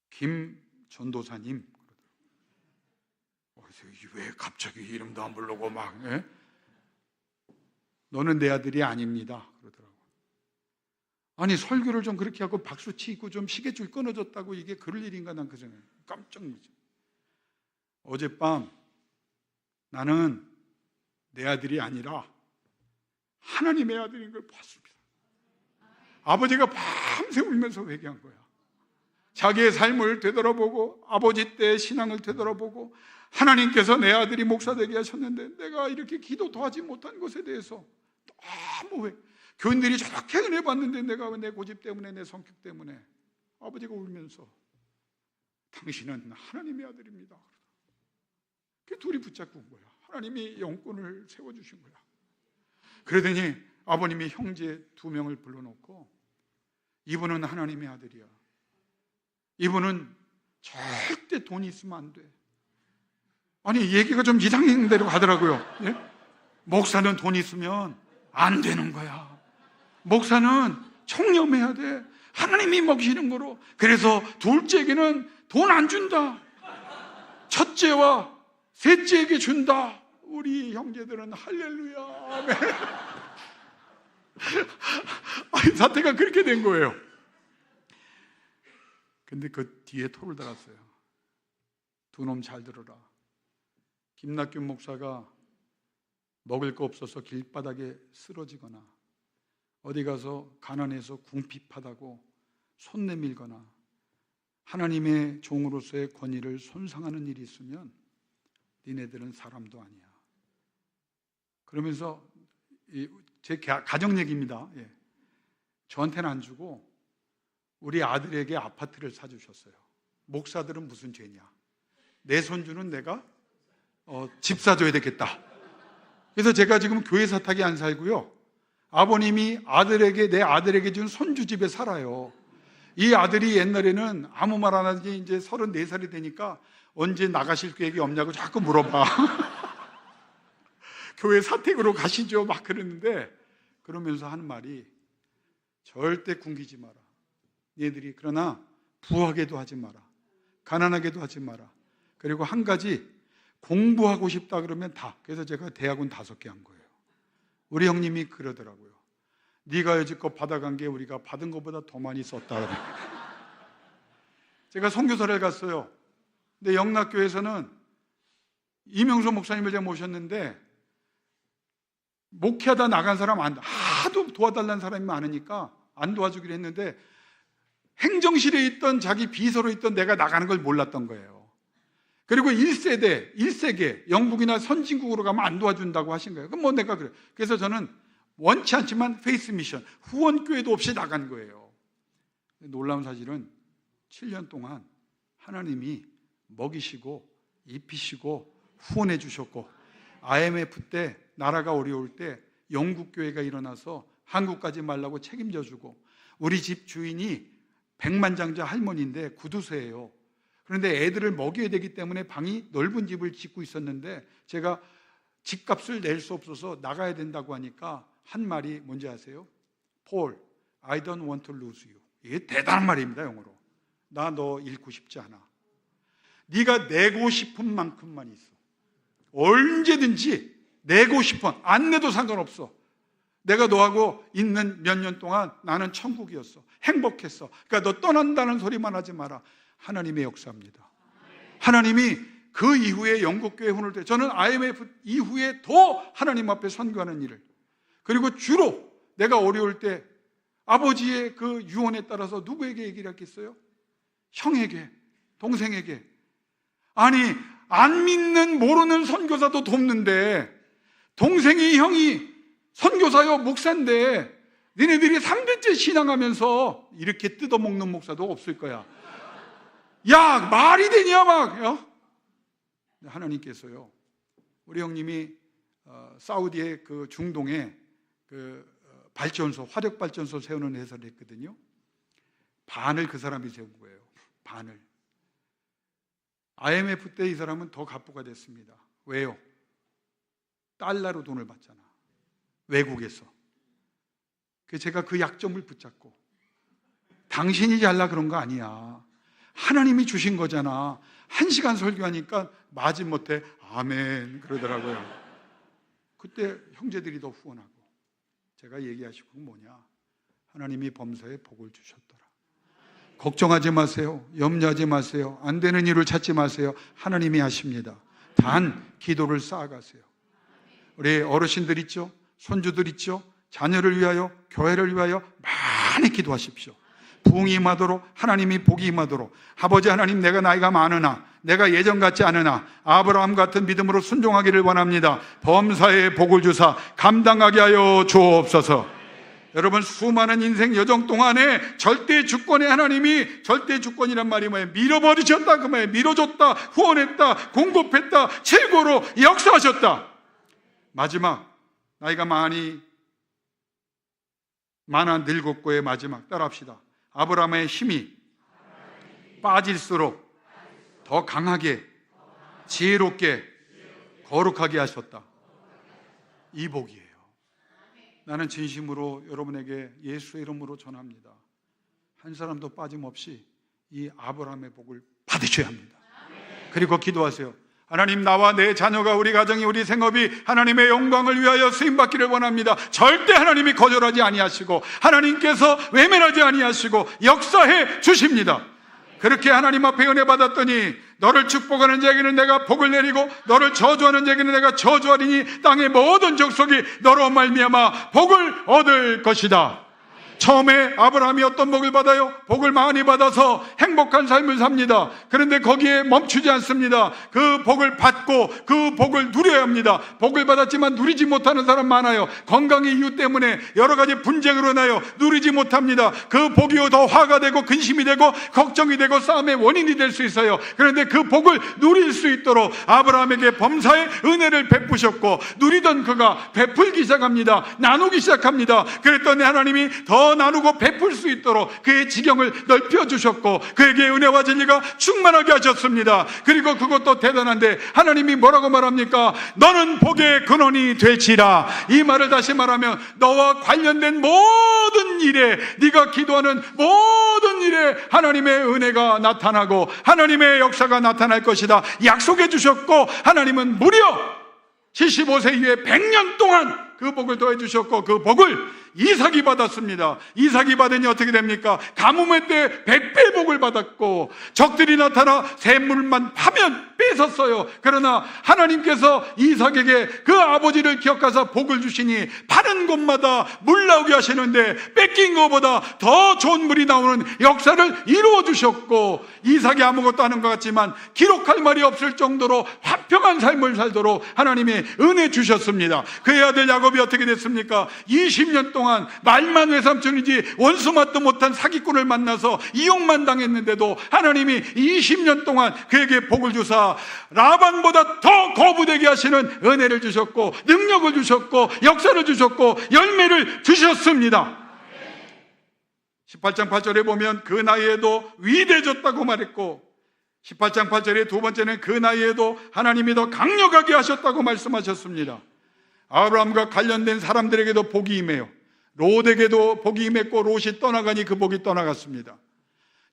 김 전도사님 그러더라고요. 왜 갑자기 이름도 안 부르고 막 너는 내 아들이 아닙니다 그러더라고요. 아니 설교를 좀 그렇게 하고 박수 치고 좀 시계줄 끊어졌다고 이게 그럴 일인가 난 그 생각에 깜짝 놀랐죠. 어젯밤 나는 내 아들이 아니라 하나님의 아들인 걸 봤습니다. 아버지가 밤새 울면서 회개한 거야. 자기의 삶을 되돌아보고 아버지 때의 신앙을 되돌아보고 하나님께서 내 아들이 목사 되게 하셨는데 내가 이렇게 기도도 하지 못한 것에 대해서 너무 교인들이 저렇게 은혜 받는데 내가 내 고집 때문에 내 성격 때문에 아버지가 울면서 당신은 하나님의 아들입니다. 그 둘이 붙잡고 온 거야. 하나님이 영권을 세워주신 거야. 그러더니 아버님이 형제 2명을 불러놓고 이분은 하나님의 아들이야. 이분은 절대 돈이 있으면 안 돼. 아니 얘기가 좀 이상한 대로 가더라고요. 예? 목사는 돈 있으면 안 되는 거야. 목사는 청렴해야 돼. 하나님이 먹이시는 거로. 그래서 둘째에게는 돈 안 준다. 첫째와 셋째에게 준다. 우리 형제들은 할렐루야. 아멘. 아니, 사태가 그렇게 된 거예요. 근데 그 뒤에 토를 달았어요. 두 놈 잘 들어라. 김낙균 목사가 먹을 거 없어서 길바닥에 쓰러지거나 어디 가서 가난해서 궁핍하다고 손 내밀거나 하나님의 종으로서의 권위를 손상하는 일이 있으면 니네들은 사람도 아니야. 그러면서 제 가정 얘기입니다. 예. 저한테는 안 주고 우리 아들에게 아파트를 사주셨어요. 목사들은 무슨 죄냐? 내 손주는 내가 집 사줘야 되겠다. 그래서 제가 지금 교회 사택에 안 살고요, 아버님이 내 아들에게 준 손주 집에 살아요. 이 아들이 옛날에는 아무 말 안 하지 이제 34살이 되니까 언제 나가실 계획이 없냐고 자꾸 물어봐. 교회 사택으로 가시죠 막 그러는데, 그러면서 하는 말이 절대 굶기지 마라. 얘들이 그러나 부하게도 하지 마라. 가난하게도 하지 마라. 그리고 한 가지, 공부하고 싶다 그러면 다. 그래서 제가 대학원 5개 한 거예요. 우리 형님이 그러더라고요. 네가 여지껏 받아간 게 우리가 받은 것보다 더 많이 썼다. 제가 선교사를 갔어요. 근데 영락교에서는 이명수 목사님을 제가 모셨는데, 목회하다 나간 사람 하도 도와달라는 사람이 많으니까 안 도와주기로 했는데, 행정실에 있던 자기 비서로 있던 내가 나가는 걸 몰랐던 거예요. 그리고 1세계 영국이나 선진국으로 가면 안 도와준다고 하신 거예요. 그럼 뭐 내가 그래. 그래서 저는 원치 않지만 페이스 미션, 후원교회도 없이 나간 거예요. 놀라운 사실은 7년 동안 하나님이 먹이시고 입히시고 후원해 주셨고, IMF 때 나라가 어려울 때 영국 교회가 일어나서 한국 가지 말라고 책임져 주고, 우리 집 주인이 백만장자 할머니인데 구두쇠예요. 그런데 애들을 먹여야 되기 때문에 방이 넓은 집을 짓고 있었는데, 제가 집값을 낼 수 없어서 나가야 된다고 하니까 한 말이 뭔지 아세요? Paul, I don't want to lose you. 이게 대단한 말입니다, 영어로. 나 너 잃고 싶지 않아. 네가 내고 싶은 만큼만 있어. 언제든지 내고 싶어. 안 내도 상관없어. 내가 너하고 있는 몇 년 동안 나는 천국이었어. 행복했어. 그러니까 너 떠난다는 소리만 하지 마라. 하나님의 역사입니다. 하나님이 그 이후에 영국교회 혼을 때, 저는 IMF 이후에 더 하나님 앞에 선교하는 일을, 그리고 주로 내가 어려울 때 아버지의 그 유언에 따라서 누구에게 얘기를 했겠어요? 형에게, 동생에게. 아니, 안 믿는 모르는 선교사도 돕는데, 동생이 형이 선교사요 목사인데 니네들이 3대째 신앙하면서 이렇게 뜯어먹는 목사도 없을 거야. 야, 말이 되냐 막. 하나님께서요, 우리 형님이 사우디의 그 중동에 그 발전소, 화력 발전소 세우는 회사를 했거든요. 반을 그 사람이 세운 거예요. 반을. IMF 때 이 사람은 더 갑부가 됐습니다. 왜요? 달러로 돈을 받잖아, 외국에서. 제가 그 약점을 붙잡고, 당신이 잘나 그런 거 아니야. 하나님이 주신 거잖아. 1시간 설교하니까 마지못해 아멘 그러더라고요. 그때 형제들이 더 후원하고, 제가 얘기하시고 뭐냐, 하나님이 범사에 복을 주셨더라. 걱정하지 마세요. 염려하지 마세요. 안 되는 일을 찾지 마세요. 하나님이 하십니다. 단 기도를 쌓아가세요. 우리 어르신들 있죠? 손주들 있죠? 자녀를 위하여, 교회를 위하여 많이 기도하십시오. 부흥이 임하도록, 하나님이 복이 임하도록. 아버지 하나님, 내가 나이가 많으나, 내가 예전 같지 않으나 아브라함 같은 믿음으로 순종하기를 원합니다. 범사에 복을 주사 감당하게 하여 주옵소서. 여러분, 수많은 인생 여정 동안에 절대 주권의 하나님이, 절대 주권이란 말이 뭐예요? 밀어버리셨다 그 말이에요. 밀어줬다, 후원했다, 공급했다, 최고로 역사하셨다. 마지막, 나이가 많아 늙었고의 마지막, 따라합시다. 아브라함의 힘이 빠질수록 더 강하게, 지혜롭게, 거룩하게 하셨다. 이 복이에요. 나는 진심으로 여러분에게 예수의 이름으로 전합니다. 한 사람도 빠짐없이 이 아브라함의 복을 받으셔야 합니다. 그리고 기도하세요. 하나님, 나와 내 자녀가, 우리 가정이, 우리 생업이 하나님의 영광을 위하여 쓰임받기를 원합니다. 절대 하나님이 거절하지 아니하시고, 하나님께서 외면하지 아니하시고 역사해 주십니다. 그렇게 하나님 앞에 은혜 받았더니, 너를 축복하는 자에게는 내가 복을 내리고 너를 저주하는 자에게는 내가 저주하리니 땅의 모든 족속이 너로 말미암아 복을 얻을 것이다. 처음에 아브라함이 어떤 복을 받아요? 복을 많이 받아서 행복한 삶을 삽니다. 그런데 거기에 멈추지 않습니다. 그 복을 받고 그 복을 누려야 합니다. 복을 받았지만 누리지 못하는 사람 많아요. 건강의 이유 때문에 여러 가지 분쟁으로 인하여 누리지 못합니다. 그 복이 더 화가 되고 근심이 되고 걱정이 되고 싸움의 원인이 될 수 있어요. 그런데 그 복을 누릴 수 있도록 아브라함에게 범사의 은혜를 베푸셨고, 누리던 그가 베풀기 시작합니다. 나누기 시작합니다. 그랬더니 하나님이 더 나누고 베풀 수 있도록 그의 지경을 넓혀주셨고, 그에게 은혜와 진리가 충만하게 하셨습니다. 그리고 그것도 대단한데 하나님이 뭐라고 말합니까? 너는 복의 근원이 될지라. 이 말을 다시 말하면 너와 관련된 모든 일에, 네가 기도하는 모든 일에 하나님의 은혜가 나타나고 하나님의 역사가 나타날 것이다 약속해 주셨고, 하나님은 무려 75세 이후에 100년 동안 그 복을 더해 주셨고, 그 복을 이삭이 받았습니다. 이삭이 받으니 어떻게 됩니까? 가뭄의 때 100배 복을 받았고, 적들이 나타나 샘물만 파면 뺏었어요. 그러나 하나님께서 이삭에게 그 아버지를 기억하사 복을 주시니 파는 곳마다 물 나오게 하시는데 뺏긴 것보다 더 좋은 물이 나오는 역사를 이루어 주셨고, 이삭이 아무것도 아닌 것 같지만 기록할 말이 없을 정도로 화평한 삶을 살도록 하나님이 은혜 주셨습니다. 그의 아들 야곱이 어떻게 됐습니까? 20년 동안 말만 외삼촌이지 원수맛도 못한 사기꾼을 만나서 이용만 당했는데도 하나님이 20년 동안 그에게 복을 주사 라반보다 더 거부되게 하시는 은혜를 주셨고, 능력을 주셨고, 역사를 주셨고, 열매를 주셨습니다. 18장 8절에 보면 그 나이에도 위대해졌다고 말했고, 18장 8절의 두 번째는 그 나이에도 하나님이 더 강력하게 하셨다고 말씀하셨습니다. 아브라함과 관련된 사람들에게도 복이 임해요. 롯에게도 복이 임했고, 롯이 떠나가니 그 복이 떠나갔습니다.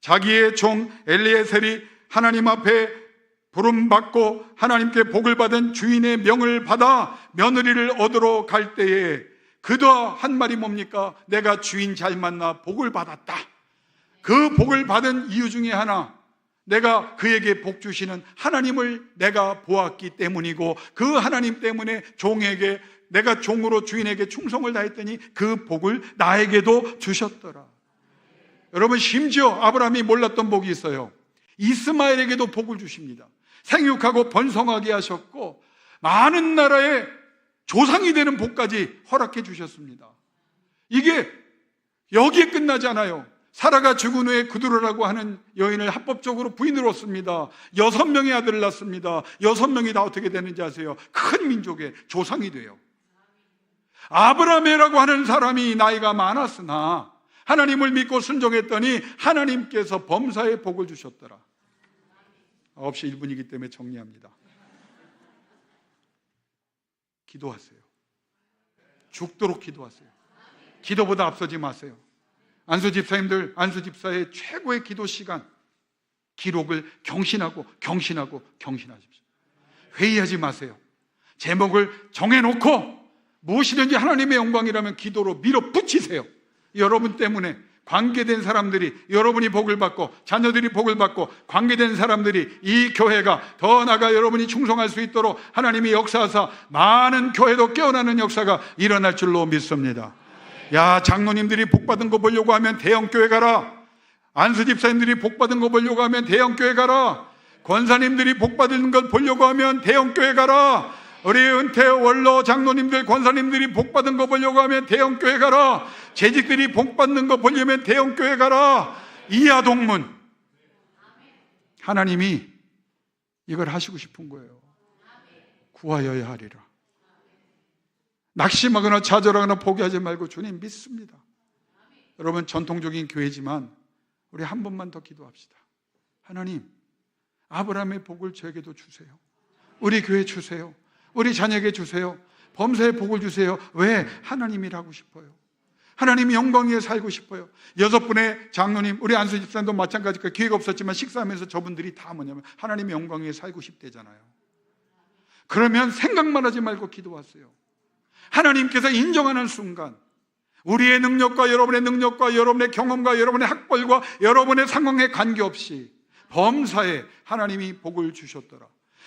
자기의 종 엘리에셀이 하나님 앞에 부름받고 하나님께 복을 받은 주인의 명을 받아 며느리를 얻으러 갈 때에 그도 한 말이 뭡니까? 내가 주인 잘 만나 복을 받았다. 그 복을 받은 이유 중에 하나, 내가 그에게 복 주시는 하나님을 내가 보았기 때문이고, 그 하나님 때문에 종에게, 내가 종으로 주인에게 충성을 다했더니 그 복을 나에게도 주셨더라. 여러분, 심지어 아브라함이 몰랐던 복이 있어요. 이스마엘에게도 복을 주십니다. 생육하고 번성하게 하셨고, 많은 나라의 조상이 되는 복까지 허락해 주셨습니다. 이게 여기에 끝나지 않아요. 사라가 죽은 후에 그두라라고 하는 여인을 합법적으로 부인으로 얻습니다. 6명의 아들을 낳습니다. 6명이 다 어떻게 되는지 아세요? 큰 민족의 조상이 돼요. 아브라함이라고 하는 사람이 나이가 많았으나 하나님을 믿고 순종했더니 하나님께서 범사의 복을 주셨더라. 9시 1분이기 때문에 정리합니다. 기도하세요. 죽도록 기도하세요. 기도보다 앞서지 마세요. 안수 집사님들, 안수 집사의 최고의 기도 시간, 기록을 경신하고 경신하십시오. 회의하지 마세요. 제목을 정해놓고 무엇이든지 하나님의 영광이라면 기도로 밀어붙이세요. 여러분 때문에 관계된 사람들이, 여러분이 복을 받고 자녀들이 복을 받고 관계된 사람들이, 이 교회가 더 나아가 여러분이 충성할 수 있도록 하나님이 역사하사 많은 교회도 깨어나는 역사가 일어날 줄로 믿습니다. 야, 장로님들이 복받은 거 보려고 하면 대형교회 가라. 안수집사님들이 복받은 거 보려고 하면 대형교회 가라. 권사님들이 복받은 걸 보려고 하면 대형교회 가라. 우리 은퇴 원로 장로님들, 권사님들이 복받은 거 보려고 하면 대형교회 가라. 재직들이 복받는 거 보려면 대형교회 가라. 이하동문. 하나님이 이걸 하시고 싶은 거예요. 구하여야 하리라. 낙심하거나 좌절하거나 포기하지 말고 주님 믿습니다. 여러분, 전통적인 교회지만 우리 한 번만 더 기도합시다. 하나님, 아브라함의 복을 저에게도 주세요. 우리 교회 주세요. 우리 자녀에게 주세요. 범사의 복을 주세요. 왜? 하나님이라고 싶어요. 하나님이 영광 위에 살고 싶어요. 6분의 장로님, 우리 안수 집사님도 마찬가지니까 기회가 없었지만 식사하면서 저분들이 다 뭐냐면 하나님의 영광 위에 살고 싶대잖아요. 그러면 생각만 하지 말고 기도하세요. 하나님께서 인정하는 순간 우리의 능력과 여러분의 능력과 여러분의 경험과 여러분의 학벌과 여러분의 상황에 관계없이 범사에 하나님이 복을 주셨더라.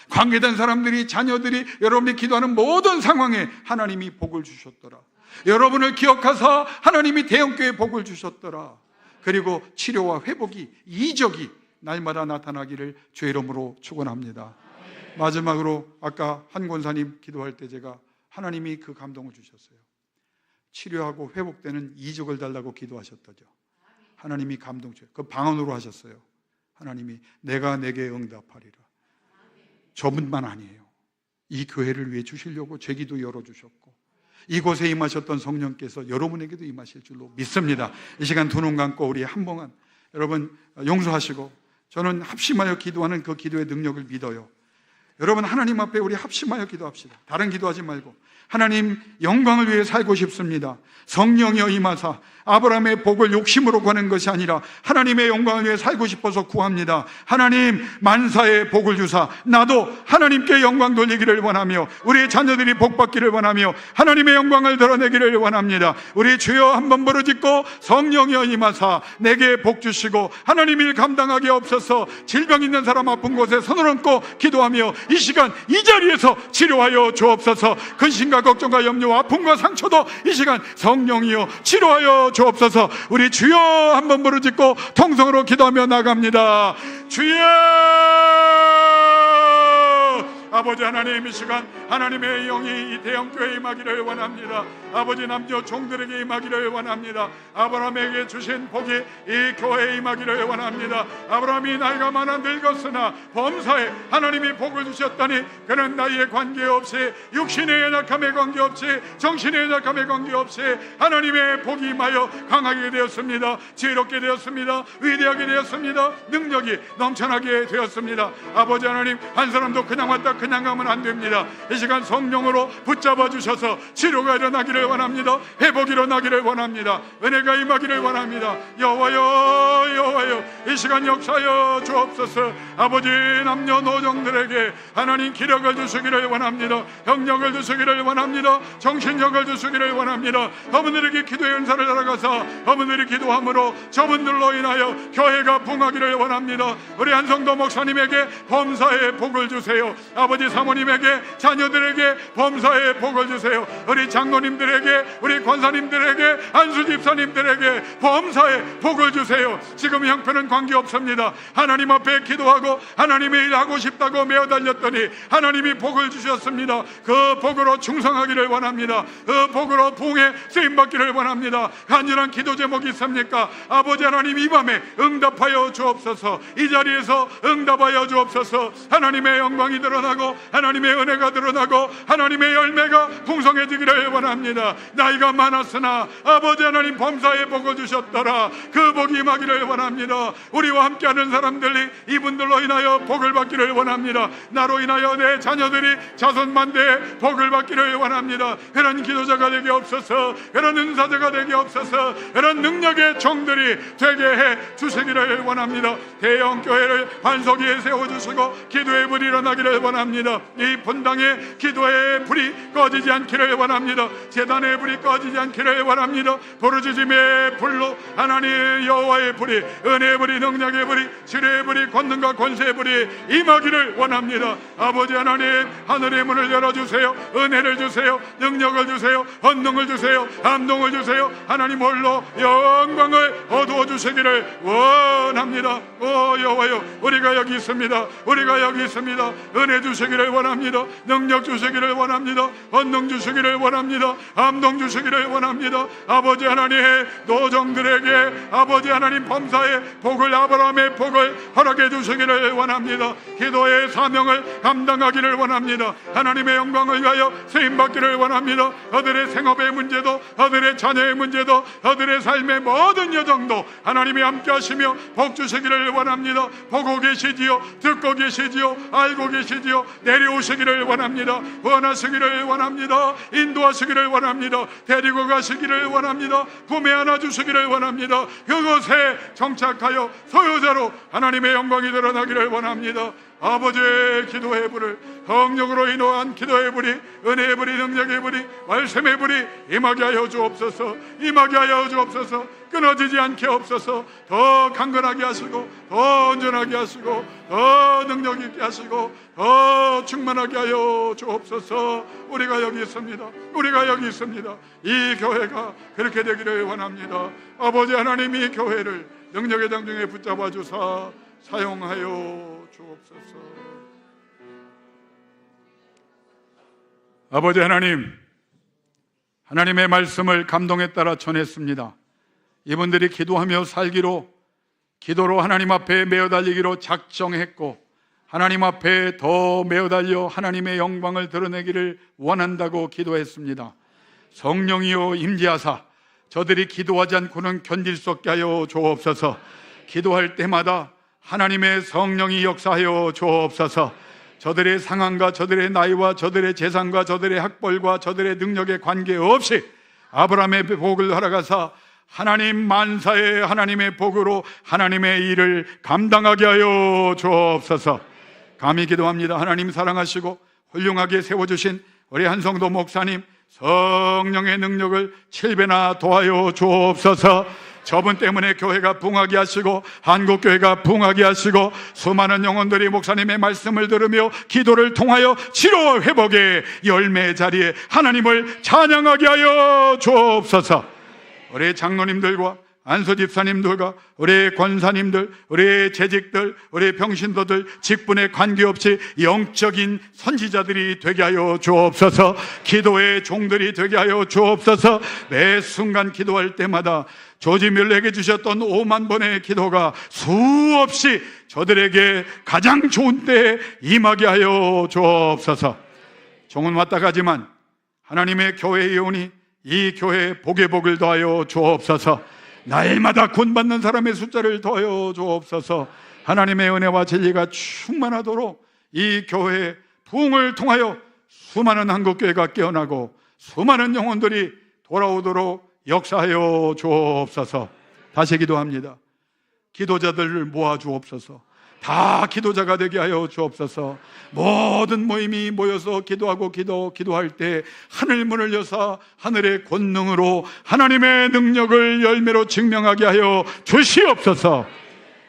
관계된 사람들이, 자녀들이, 여러분이 기도하는 모든 상황에 하나님이 복을 주셨더라. 여러분을 기억하사 하나님이 대형교회 복을 주셨더라. 그리고 치료와 회복이, 이적이 날마다 나타나기를 주의 이름으로 축원합니다. 마지막으로 아까 한 권사님 기도할 때 제가 하나님이 그 감동을 주셨어요. 치료하고 회복되는 이적을 달라고 기도하셨다죠. 하나님이 감동 주셨어요. 그 방언으로 하셨어요. 하나님이 내가 내게 응답하리라. 저분만 아니에요. 이 교회를 위해 주시려고 제기도 열어주셨고 이곳에 임하셨던 성령께서 여러분에게도 임하실 줄로 믿습니다. 이 시간 두 눈 감고 우리 한 번만 여러분 용서하시고, 저는 합심하여 기도하는 그 기도의 능력을 믿어요. 여러분, 하나님 앞에 우리 합심하여 기도합시다. 다른 기도하지 말고 하나님 영광을 위해 살고 싶습니다. 성령이여 임하사 아브라함의 복을 욕심으로 구하는 것이 아니라 하나님의 영광을 위해 살고 싶어서 구합니다. 하나님 만사의 복을 주사 나도 하나님께 영광 돌리기를 원하며 우리의 자녀들이 복받기를 원하며 하나님의 영광을 드러내기를 원합니다. 우리 주여 한번 부르짖고 성령이여 임하사 내게 복 주시고 하나님 일 감당하게 없어서 질병 있는 사람 아픈 곳에 손을 얹고 기도하며 이 시간 이 자리에서 치료하여 주옵소서. 근심과 걱정과 염려와 아픔과 상처도 이 시간 성령이여 치료하여 주옵소서. 우리 주여 한번 부르짖고 통성으로 기도하며 나갑니다. 주여! 아버지 하나님, 이 시간 하나님의 영이 이 대형교회에 임하기를 원합니다. 아버지 남녀 종들에게 임하기를 원합니다. 아브라함에게 주신 복이 이 교회에 임하기를 원합니다. 아브라함이 나이가 많아 늙었으나 범사에 하나님이 복을 주셨더니 그는 나이에 관계없이 육신의 연약함에 관계없이 정신의 연약함에 관계없이 하나님의 복이 임하여 강하게 되었습니다. 지혜롭게 되었습니다. 위대하게 되었습니다. 능력이 넘쳐나게 되었습니다. 아버지 하나님, 한 사람도 그냥 왔다 그냥 가면 안 됩니다. 이 시간 성령으로 붙잡아 주셔서 치료가 일어나기를 원합니다. 회복이 일어나기를 원합니다. 은혜가 임하기를 원합니다. 여호와여, 여호와여, 이 시간 역사여 주옵소서. 아버지 남녀 노정들에게 하나님 기력을 주시기를 원합니다. 경력을 주시기를 원합니다. 정신력을 주시기를 원합니다. 저분들에게 기도의 은사를 달아가서 저분들이 기도함으로 저분들로 인하여 교회가 부흥하기를 원합니다. 우리 한성도 목사님에게 범사의 복을 주세요. 아버지 사모님에게, 자녀들에게 범사의 복을 주세요. 우리 장로님들에게, 우리 권사님들에게, 안수 집사님들에게 범사의 복을 주세요. 지금 형편은 관계없습니다. 하나님 앞에 기도하고 하나님의 일 하고 싶다고 메어 달렸더니 하나님이 복을 주셨습니다. 그 복으로 충성하기를 원합니다. 그 복으로 부흥에 쓰임받기를 원합니다. 간절한 기도 제목이 있습니까? 아버지 하나님, 이 밤에 응답하여 주옵소서. 이 자리에서 응답하여 주옵소서. 하나님의 영광이 드러나고 하나님의 은혜가 드러나고 하나님의 열매가 풍성해지기를 원합니다. 나이가 많았으나 아버지 하나님 범사의 복을 주셨더라. 그 복이 임하기를 원합니다. 우리와 함께하는 사람들이 이분들로 인하여 복을 받기를 원합니다. 나로 인하여 내 자녀들이 자손만대의 복을 받기를 원합니다. 그런 기도자가 되게 없어서, 그런 은사자가 되게 없어서, 그런 능력의 종들이 되게 해 주시기를 원합니다. 대형교회를 반석 위에 세워주시고 기도의 불이 일어나기를 원합니다. 이 분당의 기도의 불이 꺼지지 않기를 원합니다. 제단의 불이 꺼지지 않기를 원합니다. 부르짖음의 불로 하나님 여호와의 불이, 은혜의 불이, 능력의 불이, 지혜의 불이, 권능과 권세의 불이 임하기를 원합니다. 아버지 하나님, 하늘의 문을 열어주세요. 은혜를 주세요. 능력을 주세요. 권능을 주세요. 감동을 주세요. 하나님 홀로 영광을 얻어 주시기를 원합니다. 오 여호와여, 우리가 여기 있습니다. 우리가 여기 있습니다. 은혜 주시기를 원합니다. 능력 주시기를 원합니다. 권능 주시기를 원합니다. 감동 주시기를 원합니다. 아버지 하나님, 노정들에게 아버지 하나님 범사의 복을, 아브라함의 복을 허락해 주시기를 원합니다. 기도의 사명을 감당하기를 원합니다. 하나님의 영광을 위하여 쓰임받기를 원합니다. 그들의 생업의 문제도, 그들의 자녀의 문제도, 그들의 삶의 모든 여정도 하나님이 함께 하시며 복 주시기를 원합니다. 보고 계시지요, 듣고 계시지요, 알고 계시지요. 내려오시기를 원합니다. 원하시기를 원합니다. 인도하시기를 원합니다. 데리고 가시기를 원합니다. 구매 하나 주시기를 원합니다. 그곳에 정착하여 소유자로 하나님의 영광이 드러나기를 원합니다. 아버지의 기도의 불을, 성령으로 인도한 기도의 불이, 은혜의 불이, 능력의 불이, 말씀의 불이 임하게 하여 주옵소서. 임하게 하여 주옵소서. 끊어지지 않게 없어서 더 강건하게 하시고 더 온전하게 하시고 더 능력 있게 하시고 더 충만하게 하여 주옵소서. 우리가 여기 있습니다. 우리가 여기 있습니다. 이 교회가 그렇게 되기를 원합니다. 아버지 하나님, 이 교회를 능력의 장중에 붙잡아 주사 사용하여 주옵소서. 아버지 하나님, 하나님의 말씀을 감동에 따라 전했습니다. 이분들이 기도하며 살기로, 기도로 하나님 앞에 메어 달리기로 작정했고, 하나님 앞에 더 메어 달려 하나님의 영광을 드러내기를 원한다고 기도했습니다. 성령이여 임재하사 저들이 기도하지 않고는 견딜 수 없게 하여 주옵소서. 기도할 때마다 하나님의 성령이 역사하여 주옵소서. 저들의 상황과 저들의 나이와 저들의 재산과 저들의 학벌과 저들의 능력에 관계없이 아브라함의 복을 허락하사 하나님 만사의 하나님의 복으로 하나님의 일을 감당하게 하여 주옵소서. 감히 기도합니다. 하나님 사랑하시고 훌륭하게 세워주신 우리 한성도 목사님, 성령의 능력을 7배나 더하여 주옵소서. 저분 때문에 교회가 부흥하게 하시고 한국교회가 부흥하게 하시고 수많은 영혼들이 목사님의 말씀을 들으며 기도를 통하여 치료 회복의 열매의 자리에 하나님을 찬양하게 하여 주옵소서. 우리 장로님들과 안수 집사님들과 우리 권사님들, 우리 재직들, 우리 평신도들 직분에 관계없이 영적인 선지자들이 되게 하여 주옵소서. 기도의 종들이 되게 하여 주옵소서. 매 순간 기도할 때마다 조지 뮬러에게 주셨던 5만 번의 기도가 수없이 저들에게 가장 좋은 때에 임하게 하여 주옵소서. 종은 왔다 가지만 하나님의 교회의 영혼이 이 교회에 복의 복을 더하여 주옵소서. 날마다 구원받는 사람의 숫자를 더하여 주옵소서. 하나님의 은혜와 진리가 충만하도록 이 교회의 부흥을 통하여 수많은 한국교회가 깨어나고 수많은 영혼들이 돌아오도록 역사하여 주옵소서. 다시 기도합니다. 기도자들을 모아 주옵소서. 다 기도자가 되게 하여 주옵소서. 모든 모임이 모여서 기도할 때 하늘 문을 여사 하늘의 권능으로 하나님의 능력을 열매로 증명하게 하여 주시옵소서.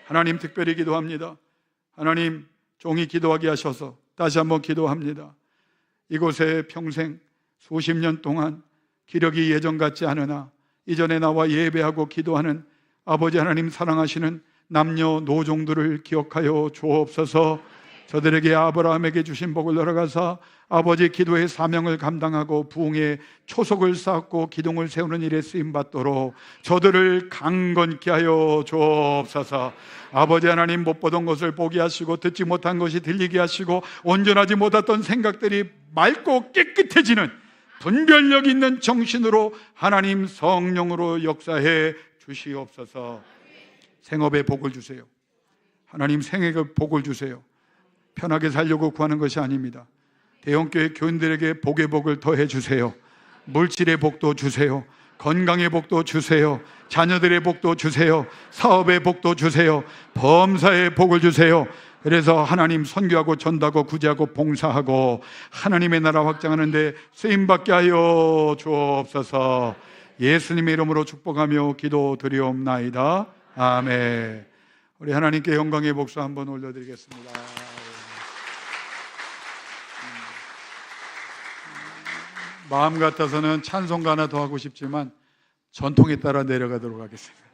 하나님, 특별히 기도합니다. 하나님, 종이 기도하게 하셔서 다시 한번 기도합니다. 이곳에 평생 수십 년 동안 기력이 예전 같지 않으나 이전에 나와 예배하고 기도하는 아버지 하나님 사랑하시는 남녀 노종들을 기억하여 주옵소서. 저들에게 아브라함에게 주신 복을 허락하사 아버지 기도의 사명을 감당하고 부흥의 초석을 쌓고 기둥을 세우는 일에 쓰임받도록 저들을 강건케 하여 주옵소서. 아버지 하나님, 못 보던 것을 보게 하시고 듣지 못한 것이 들리게 하시고 온전하지 못했던 생각들이 맑고 깨끗해지는 분별력 있는 정신으로 하나님 성령으로 역사해 주시옵소서. 생업에 복을 주세요. 하나님, 생애에 복을 주세요. 편하게 살려고 구하는 것이 아닙니다. 대형교회 교인들에게 복의 복을 더해 주세요. 물질의 복도 주세요. 건강의 복도 주세요. 자녀들의 복도 주세요. 사업의 복도 주세요. 범사의 복을 주세요. 그래서 하나님 선교하고 전도하고 구제하고 봉사하고 하나님의 나라 확장하는 데 쓰임받게 하여 주옵소서. 예수님의 이름으로 축복하며 기도드리옵나이다. 아멘. 우리 하나님께 영광의 복수 한번 올려드리겠습니다. 마음 같아서는 찬송가 하나 더 하고 싶지만 전통에 따라 내려가도록 하겠습니다.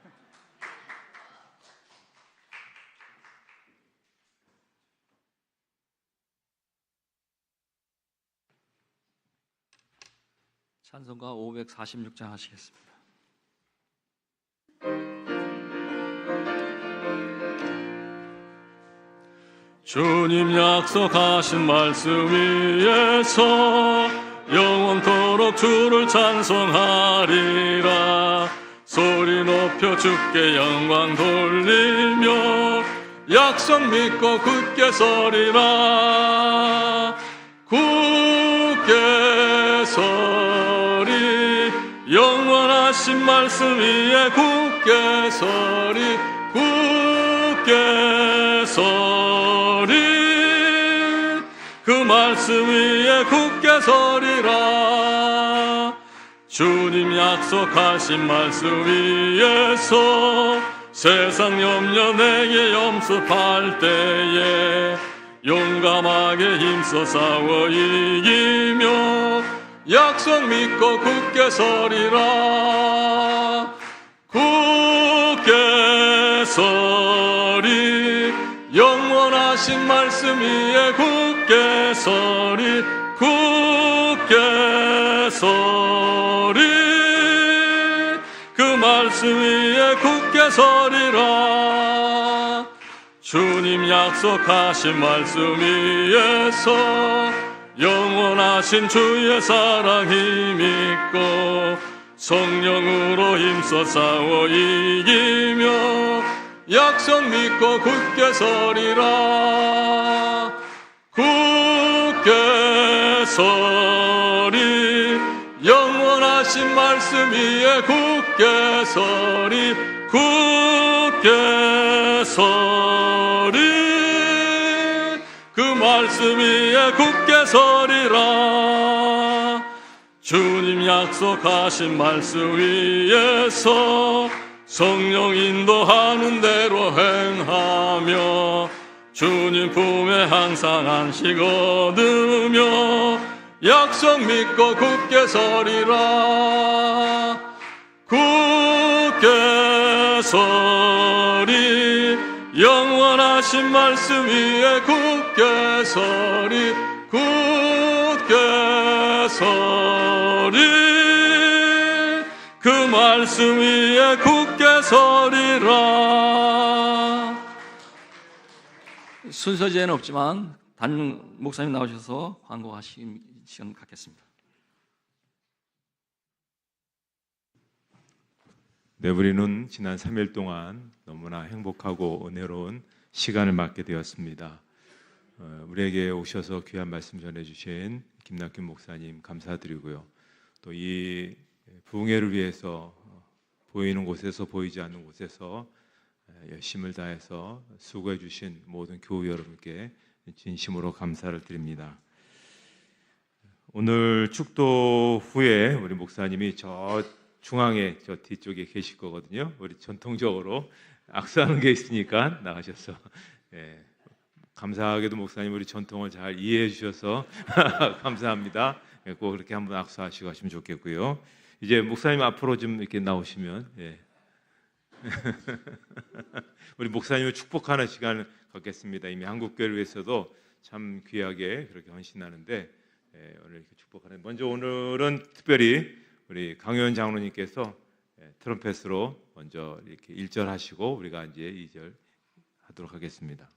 찬송가 546장 하시겠습니다. 주님 약속하신 말씀 위에서 영원토록 주를 찬송하리라. 소리 높여 주께 영광 돌리며 약속 믿고 굳게 서리라. 굳게 서리 영원하신 말씀 위에 굳게 서리 굳게 서리 그 말씀 위에 굳게 서리라. 주님 약속하신 말씀 위에서 세상 염려 내게 염습할 때에 용감하게 힘써 싸워 이기며 약속 믿고 굳게 서리라. 굳게 서리 영원하신 말씀 위에 굳게 서리 굳게 서리 그 말씀 위에 굳게 서리라. 주님 약속하신 말씀 위에서 영원하신 주의 사랑 힘입고 성령으로 힘써 싸워 이기며 약속 믿고 굳게 서리라. 굳게 서리 영원하신 말씀 위에 굳게 서리 굳게 서리 그 말씀 위에 굳게 서리라. 주님 약속하신 말씀 위에서 성령 인도하는 대로 행하며 주님 품에 항상 안식 얻으며 약속 믿고 굳게 서리라. 굳게 서리 영원하신 말씀 위에 굳게 서리 굳게 서리 그 말씀 위에 굳게 서리라. 순서제는 없지만 담임 목사님 나오셔서 광고하시는 시간 갖겠습니다. 네, 우리는 지난 3일 동안 너무나 행복하고 은혜로운 시간을 맞게 되었습니다. 우리에게 오셔서 귀한 말씀 전해주신 김남균 목사님 감사드리고요. 또 이 부흥회를 위해서 보이는 곳에서 보이지 않는 곳에서 열심을 다해서 수고해 주신 모든 교우 여러분께 진심으로 감사를 드립니다. 오늘 축도 후에 우리 목사님이 저 중앙에 저 뒤쪽에 계실 거거든요. 우리 전통적으로 악수하는 게 있으니까 나가셔서 감사하게도 목사님 우리 전통을 잘 이해해 주셔서 감사합니다. 꼭 그렇게 한번 악수하시고 하시면 좋겠고요. 이제 목사님 앞으로 좀 이렇게 나오시면 우리 목사님을 축복하는 시간을 갖겠습니다. 이미 한국교회를 위해서도 참 귀하게 그렇게 헌신하는데 오늘 이렇게 축복하는. 먼저 오늘은 특별히 우리 강효연 장로님께서 트럼펫으로 먼저 이렇게 1절 하시고 우리가 이제 2절 하도록 하겠습니다.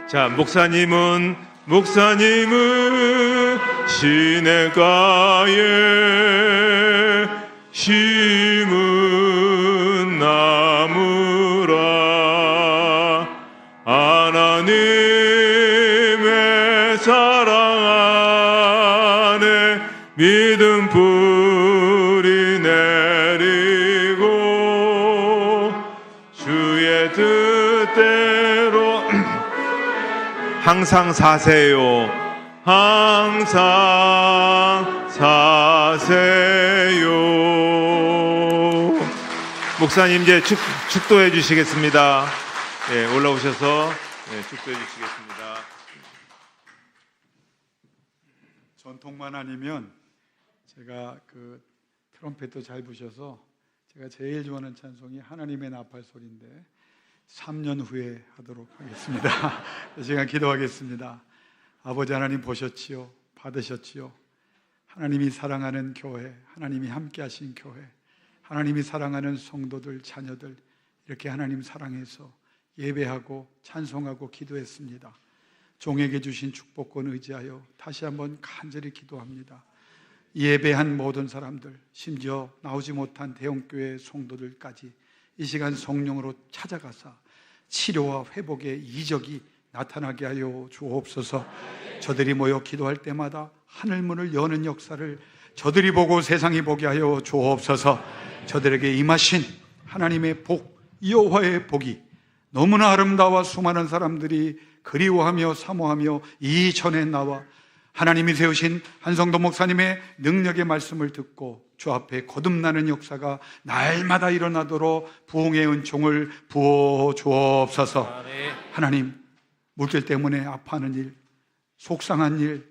자, 목사님은 시냇가에 심은 나무라. 하나님의 사랑 안에 믿음 뿌리 내리고 주의 뜻대로 항상 사세요. 항상 사세요. 목사님 이제 축도해 주시겠습니다. 올라오셔서 축도해 주시겠습니다. 전통만 아니면 제가 그 트럼펫도 잘 부셔서 제가 제일 좋아하는 찬송이 하나님의 나팔 소리인데 3년 후에 하도록 하겠습니다. 제가 기도하겠습니다. 아버지 하나님 보셨지요? 받으셨지요? 하나님이 사랑하는 교회, 하나님이 함께 하신 교회, 하나님이 사랑하는 성도들, 자녀들 이렇게 하나님 사랑해서 예배하고 찬송하고 기도했습니다. 종에게 주신 축복권 의지하여 다시 한번 간절히 기도합니다. 예배한 모든 사람들, 심지어 나오지 못한 대형교회 성도들까지 이 시간 성령으로 찾아가사 치료와 회복의 이적이 나타나게 하여 주옵소서. 저들이 모여 기도할 때마다 하늘문을 여는 역사를 저들이 보고 세상이 보게 하여 주옵소서. 저들에게 임하신 하나님의 복, 여호와의 복이 너무나 아름다워 수많은 사람들이 그리워하며 사모하며 이전에 나와 하나님이 세우신 한성도 목사님의 능력의 말씀을 듣고 주 앞에 거듭나는 역사가 날마다 일어나도록 부흥의 은총을 부어 주옵소서. 하나님, 물길 때문에 아파하는 일, 속상한 일,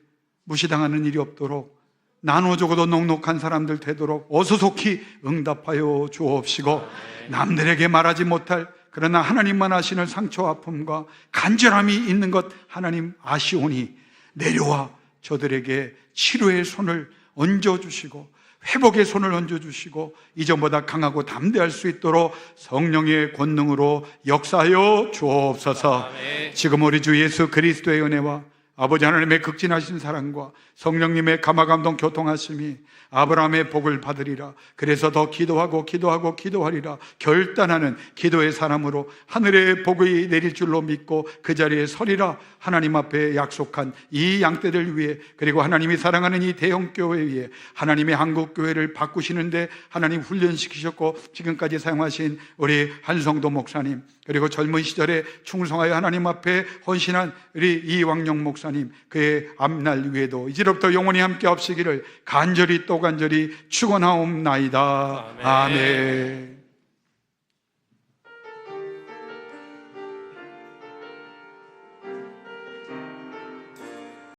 무시당하는 일이 없도록 나눠 죽어도 넉넉한 사람들 되도록 어수속히 응답하여 주옵시고, 남들에게 말하지 못할 그러나 하나님만 아시는 상처 아픔과 간절함이 있는 것 하나님 아시오니 내려와 저들에게 치료의 손을 얹어주시고 회복의 손을 얹어주시고 이전보다 강하고 담대할 수 있도록 성령의 권능으로 역사하여 주옵소서. 지금 우리 주 예수 그리스도의 은혜와 아버지 하나님의 극진하신 사랑과 성령님의 감화감동 교통하심이 아브라함의 복을 받으리라. 그래서 더 기도하리라 결단하는 기도의 사람으로 하늘의 복이 내릴 줄로 믿고 그 자리에 서리라. 하나님 앞에 약속한 이 양떼를 위해, 그리고 하나님이 사랑하는 이 대형교회 위해 하나님의 한국교회를 바꾸시는데 하나님 훈련시키셨고 지금까지 사용하신 우리 한성도 목사님, 그리고 젊은 시절에 충성하여 하나님 앞에 헌신한 우리 이왕영 목사님, 그의 앞날 위에도 이제부터 영원히 함께 하시기를 간절히 또 간절히 축원하옵나이다. 아멘.